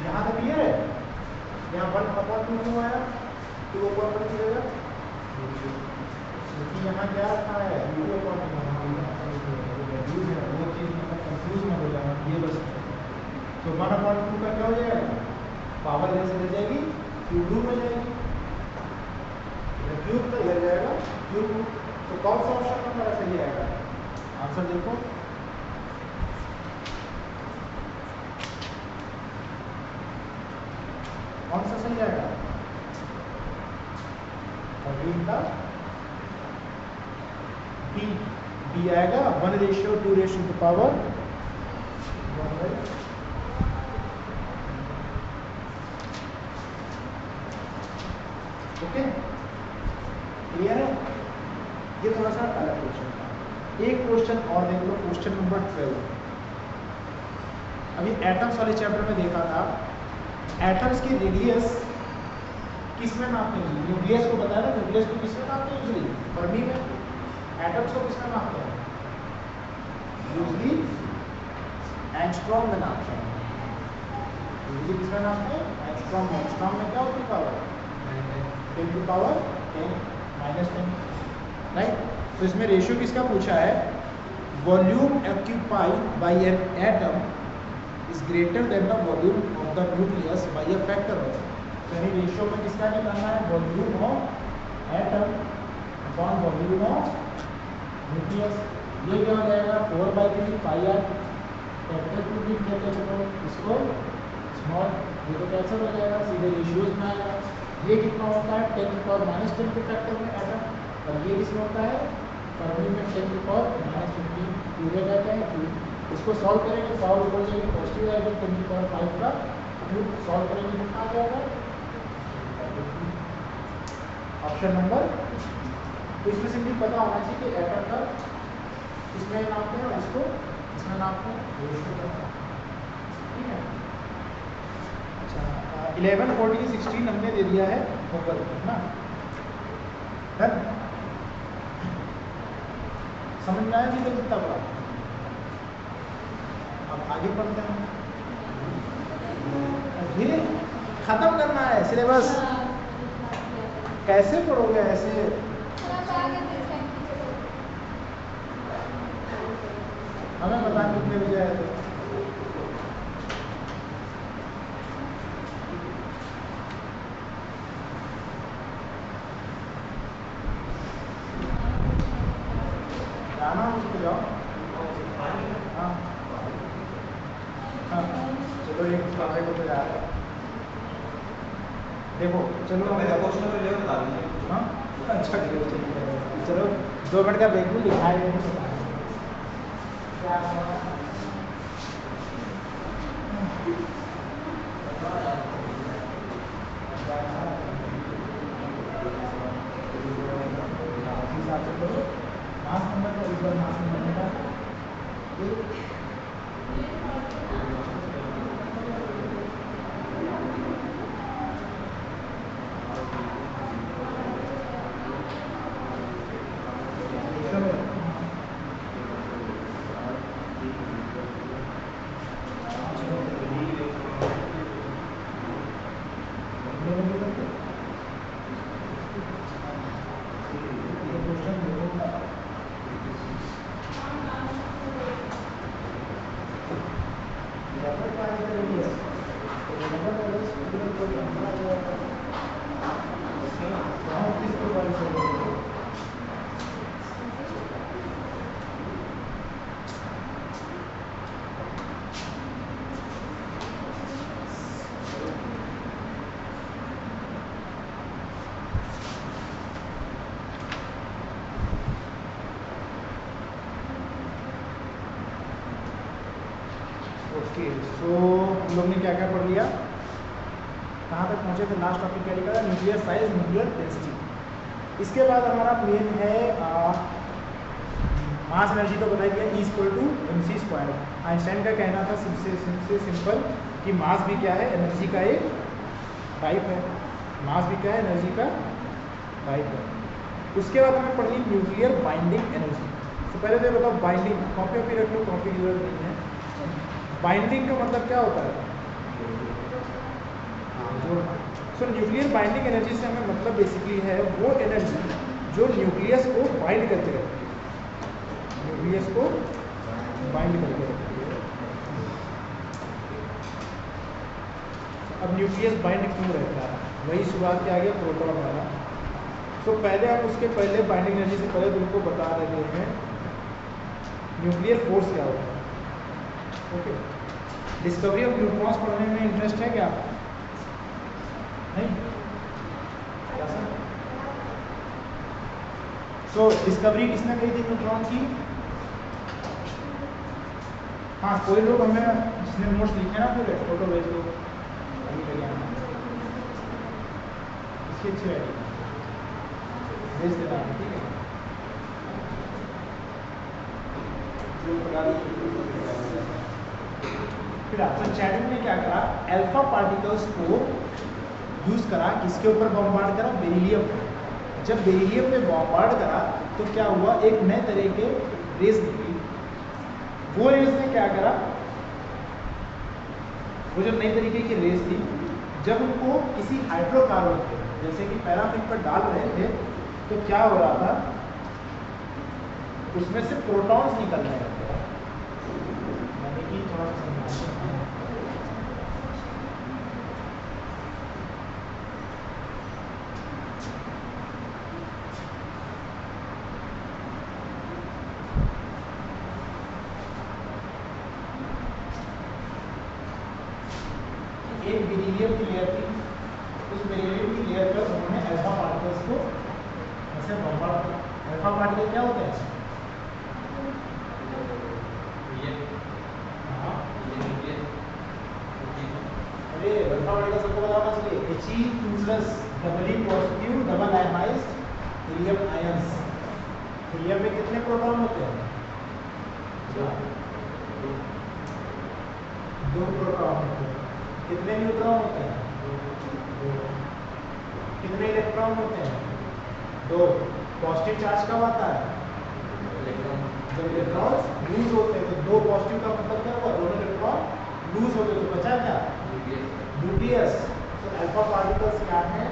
Speaker 1: यहाँ तक क्लियर है, यहाँ 1/2 क्यों आया 2/1 की जगह, क्योंकि यहाँ क्या रखा है वैल्यूज है, वो चीज़ मतलब कंफ्यूज मत हो जाना ये बस, तो 1/2 का क्या हो जाएगा पावर इधर से ले जाएगी क्यूब में जाएगी, क्यूब तो इधर जाएगा क्यूब, तो कौन सा ऑप्शन हमारा सही आएगा, आंसर देखो कौन सा सही आएगा, का डी आएगा 1:2 ओके क्लियर है, ये थोड़ा सा अलग क्वेश्चन था। एक क्वेश्चन और देख लो, क्वेश्चन नंबर 12, अभी एटम्स वाले चैप्टर में देखा था, एटम्स की रेडियस किस में मापते हैं, न्यूक्लियस को बताया ना, न्यूक्लियस को किस में मापते हैं यूजली फर्मी में, एटम्स को किस में मापते हैं यूजली एंगस्ट्रॉम में नापते हैं, यूजली किस में नापते हैं एंगस्ट्रॉम में, एंगस्ट्रॉम में क्या होती है पावर 10⁻10 राइट, तो इसमें रेशियो किसका पूछा है, volume occupied by N atom is greater than the volume of the nucleus bye a factor of, यानी रेशियो में किसका निकालना है volume of atom upon volume of nucleus, ये क्या हो जाएगा 4/3 पाई आर, फैक्टर टू भी कहते हैं तो इसको स्मॉल, ये तो कैंसिल हो जाएगा सीधे रेशियोज में आएगा, ये कितना होता है 10⁻10 के फैक्टर में एटम, और ये किसमें होता है फर्मी में 10⁻⁻15 पूरे रहता है क्यूब, इसको सॉल्व करेंगे पावर ऊपर जाएगी पॉजिटिव आएगा 10⁻5 का क्यूब, सॉल्व करेंगे कितना आ जाएगा ऑप्शन नंबर, तो इसमें सिंपली पता होना चाहिए कि एटम का इसमें नापते हैं और इसको इसमें नापते हैं, ठीक है। अच्छा 11, 14, 16 हमने दे दिया है होमवर्क में ना, डन, समझ में आया नहीं कितना बड़ा, अब आगे पढ़ते हैं, धीरे खत्म करना है सिलेबस, कैसे पढ़ोगे ऐसे, हमें पता कितने बजे आए थे, जाना मुझको जाओ, हाँ हाँ चलो एक कमरे को तो जा रहा है, देखो चलो
Speaker 2: मेरा क्वेश्चन नंबर 11 बता दीजिए,
Speaker 1: हाँ अच्छा ठीक है, चलो 2 मिनट का ब्रेक भी दिखाए क्या मास नंबर का इस बार मास नंबर का ओके, सो हम लोग ने क्या क्या पढ़ लिया, कहाँ तक पहुँचे थे, लास्ट टॉपिक क्या लिखा था, न्यूक्लियर साइज, न्यूक्लियर डेंसिटी। इसके बाद हमारा मेन है मास एनर्जी, तो बता दिया E=mc²। आइंस्टाइन का कहना था सबसे सिंपल कि मास भी क्या है, एनर्जी का एक टाइप है। मास भी क्या है, एनर्जी का टाइप है। उसके बाद हमें पढ़नी न्यूक्लियर बाइंडिंग एनर्जी। तो पहले तो बताओ बाइंडिंग, कॉपी वॉपी रख लो, कॉपी की जरूरत नहीं है। बाइंडिंग का मतलब क्या होता है, जोड़ना। सो न्यूक्लियर बाइंडिंग एनर्जी से हमें मतलब बेसिकली है वो एनर्जी जो न्यूक्लियस को बाइंड करके रखती है, न्यूक्लियस को बाइंड करके रखती है। अब न्यूक्लियस बाइंड क्यों रहता है, वही शुरुआत के आगे प्रोटॉन वाला। तो पहले हम उसके पहले बाइंडिंग एनर्जी से पहले तुमको बता रहे हैं न्यूक्लियर फोर्स क्या होता है। ओके, डिस्कवरी ऑफ न्यूट्रॉन्स पढ़ने में इंटरेस्ट है क्या, नहीं? सो डिस्कवरी किसने कही थी न्यूट्रॉन की? हाँ, कोई लोग हमें जिसने नोट्स लिखे ना पूरे फोटो भेज दो, इसकी अच्छी आइडिया भेज देना, ठीक है। फिर आपने चैटिंग में क्या करा, अल्फा पार्टिकल्स को यूज करा, किसके ऊपर बॉम्बार्ड करा, बेरिलियम पे। जब बेरिलियम पे बॉम्बार्ड करा तो क्या हुआ, एक नए तरह के रेस निकली। वो रेस ने क्या करा, वो जो नई तरीके की रेस थी, जब उनको किसी हाइड्रोकार्बन पे जैसे कि पैराफिन पर डाल रहे थे तो क्या हो रहा था, उसमें से प्रोटॉन्स निकल रहे थे। यानी कि थोड़ा सा समझना, एक बेरिलियम की लेयर थी, उस बेरिलियम की लेयर पर उन्होंने अल्फा पार्टिकल्स को ऐसे बॉम्बार्ड किया। अल्फा पार्टिकल क्या होते हैं, अरे अल्फा पार्टिकल सबको बताना चाहिए, He2+ doubly positive double ionized helium ions. Helium में कितने प्रोटॉन होते हैं, दो प्रोटॉन होते हैं। कितने न्यूट्रॉन होते हैं, कितने इलेक्ट्रॉन होते हैं, दो। पॉजिटिव चार्ज कब आता है, जब इलेक्ट्रॉन लूज होते हैं। तो दो पॉजिटिव का मतलब क्या हुआ, दोनों इलेक्ट्रॉन लूज होते हैं, तो बचा क्या, न्यूक्लियस। तो अल्फा पार्टिकल्स क्या है,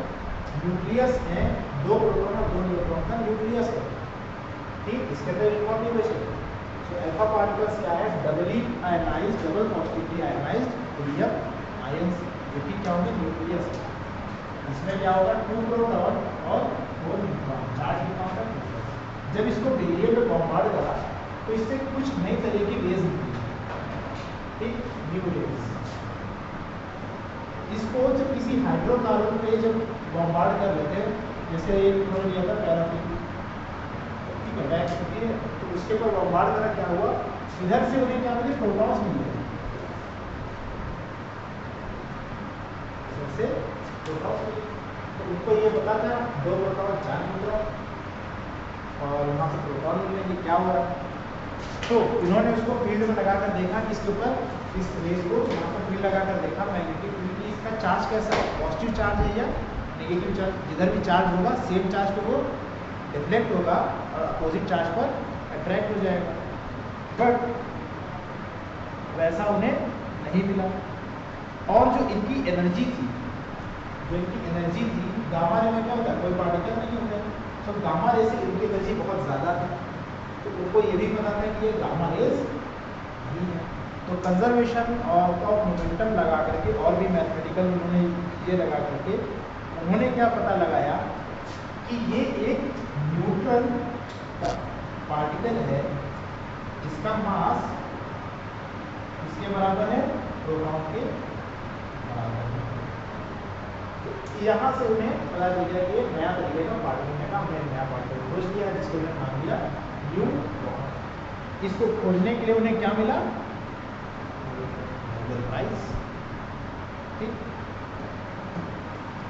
Speaker 1: न्यूक्लियस है, दो प्रोटॉन और दो न्यूट्रॉन का न्यूक्लियस है, ठीक। इसके अंदर इलेक्ट्रॉन नहीं बचे। तो अल्फा पार्टिकल्स क्या है, doubly ionized, double positively ionized helium ions, जो कि क्या होंगे, न्यूक्लियस। इसमें क्या होगा, 2 प्रोटॉन और 4 न्यूट्रॉन, चार्ज कितना होगा, 2। जब इसको बेरिलियम में बॉम्बार्ड करा तो इससे कुछ नई तरह की रेज निकली, ठीक, न्यू रेज। इसको जब किसी हाइड्रोकार्बन पे जब बॉम्बार्ड कर लेते हैं, जैसे एक उन्होंने लिया था पैराफिन, ठीक है, बैक होती है, तो उसके ऊपर बॉम्बार्ड करा, क्या हुआ, इधर से उन्हें क्या मिले, प्रोटॉन्स मिले, जैसे प्रोटॉन्स मिले। तो उनको ये पता था 2 प्रोटॉन 4 न्यूट्रॉन, और वहाँ से प्रोटॉन मिलेंगे, क्या हो रहा है। तो इन्होंने उसको फील्ड में लगाकर देखा, किसके ऊपर, इस रेस को यहाँ पर फील्ड लगाकर देखा, मैग्नेटिक फील्ड की, इसका चार्ज कैसा है, पॉजिटिव चार्ज है या नेगेटिव चार्ज। जिधर भी चार्ज होगा सेम चार्ज पे वो डिफ्लेक्ट होगा और अपोजिट चार्ज पर अट्रैक्ट हो जाएगा, बट वैसा उन्हें नहीं मिला। और जो इनकी एनर्जी थी, गामा रे में क्या होता है, कोई पार्टिकल नहीं होता है, तो गामा रे से इनकी एनर्जी बहुत ज़्यादा थी। तो उनको ये भी पता था कि ये गामा रेज नहीं है। तो कंजर्वेशन ऑफ मोमेंटम लगा करके, और भी मैथमेटिकल उन्होंने ये लगा करके उन्होंने क्या पता लगाया कि ये एक न्यूट्रल पार्टिकल है जिसका मास इसके बराबर है, प्रोटॉन के बराबर है। तो यहाँ से उन्हें पता चल गया कि नया तरीके का पार्टिकल का हमने नया पार्टिकल खोज लिया, जिसको उन्हें नाम दिया न्यूट्रॉन। इसको खोजने के लिए उन्हें क्या मिला, मोलर प्राइस। ठीक,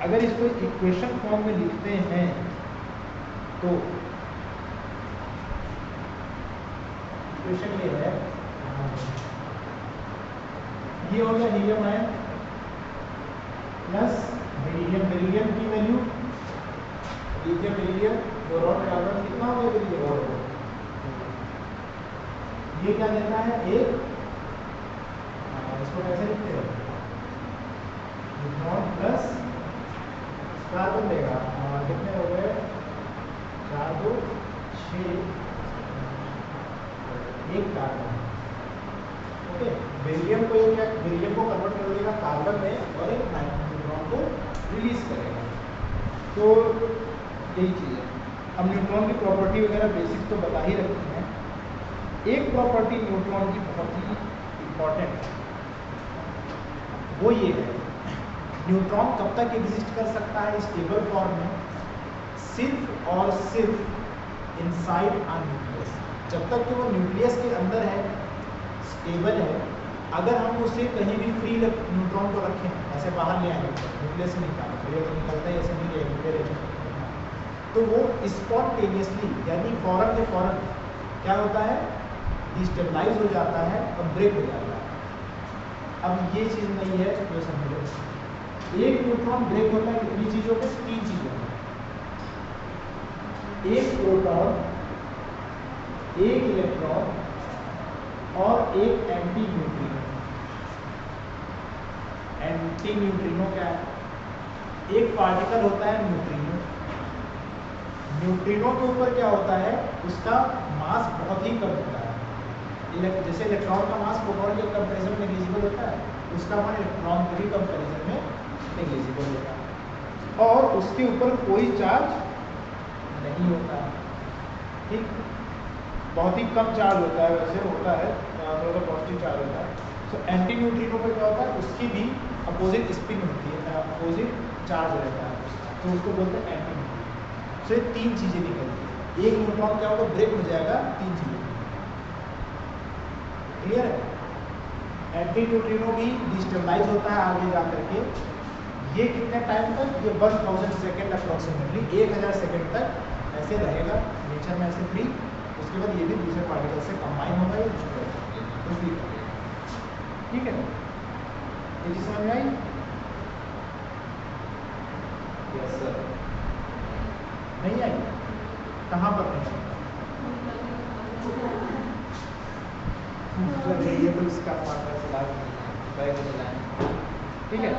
Speaker 1: अगर इसको इक्वेशन फॉर्म में लिखते हैं तो इक्वेशन ये है, ये हो गया helium ion plus beryllium, beryllium की value lithium, beryllium, boron, carbon कितना हो गया बेरिलियम, ये क्या देता है एक, इसको कैसे लिखते हैं, न्यूट्रॉन प्लस कार्बन देगा, कितने हो गए 4 2 6 एक कार्बन। ओके, बेरिलियम को ये क्या, बेरिलियम को कन्वर्ट कर देगा कार्बन में और एक न्यूट्रॉन को रिलीज करेगा। तो यही चीज़ है। हम न्यूट्रॉन की प्रॉपर्टी वगैरह बेसिक तो बता ही रखते हैं। एक प्रॉपर्टी न्यूट्रॉन की बहुत ही इम्पॉर्टेंट, वो ये है, न्यूट्रॉन कब तक एग्जिस्ट कर सकता है स्टेबल फॉर्म में, सिर्फ और सिर्फ इनसाइड अ न्यूक्लियस, जब तक कि वो न्यूक्लियस के अंदर है, स्टेबल है। अगर हम उसे कहीं भी फ्री न्यूट्रॉन को रखें, ऐसे बाहर ले आएंगे न्यूक्लियस से निकालें, तो निकलता है ऐसे नहीं है, तो वो स्पॉन्टेनियसली यानी फौरन के फौरन क्या होता है, डिस्टेबलाइज हो जाता है और ब्रेक हो जाता है। अब ये चीज़ नहीं है जो समझो, एक न्यूट्रॉन ब्रेक होता है कितनी चीज़ों पे, 3 चीज़ों में, एक प्रोटॉन, एक इलेक्ट्रॉन और एक एंटी न्यूट्रिनो। एंटी न्यूट्रिनो क्या है, एक पार्टिकल होता है न्यूट्रिनो, न्यूट्रिनो के ऊपर क्या होता है, उसका मास बहुत ही कम होता है, जैसे इलेक्ट्रॉन का मास प्रोटॉन के कंपैरिजन में नेग्लिजिबल होता है, उसका मान इलेक्ट्रॉन के भी कंपैरिजन में नेग्लिजिबल होता है और उसके ऊपर कोई चार्ज नहीं होता है। ठीक, बहुत ही कम चार्ज होता है, वैसे होता है थोड़ा सा पॉजिटिव चार्ज होता है। तो एंटी न्यूट्रिनो पे क्या होता है, उसकी भी अपोजिट स्पिन होती है, अपोजिट चार्ज रहता है, तो उसको बोलते हैं एंटी न्यूट्रिनो। तो ये 3 चीज़ें निकलती है, एक न्यूट्रॉन क्या होगा, ब्रेक हो जाएगा 3 चीज़ें। क्लियर है, एंटी न्यूट्रिनो भी डिस्टेबलाइज होता है आगे जा करके, ये कितने टाइम तक, ये 1000 सेकेंड अप्रॉक्सीमेटली 1000 सेकेंड तक ऐसे रहेगा नेचर में ऐसे फ्री। उसके बाद ये भी दूसरे पार्टिकल से कंबाइन होगा, ये कुछ भी करेगा। ठीक है, ये चीज़ समझ में आई?
Speaker 2: Yes sir.
Speaker 1: नहीं आई? कहाँ पर नहीं आई? ये तो इसका पार्टनर से बात बैग चलाएं। ठीक है,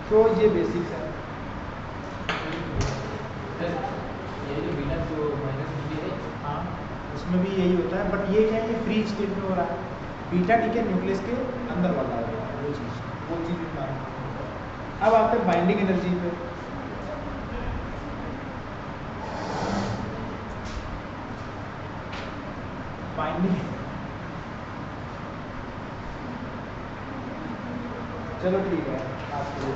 Speaker 1: तो ये बेसिक्स है।
Speaker 2: ये जो बीटा जो -B है,
Speaker 1: हाँ, उसमें भी यही होता है, बट ये क्या है, ये फ्री स्टेट में हो रहा है। बीटा ठीक है न्यूक्लियस के अंदर वाला है वो चीज़ इतना है। अब आते हैं बाइंडिंग एनर्जी पे। बाइंडिंग, चलो ठीक है, आज के लिए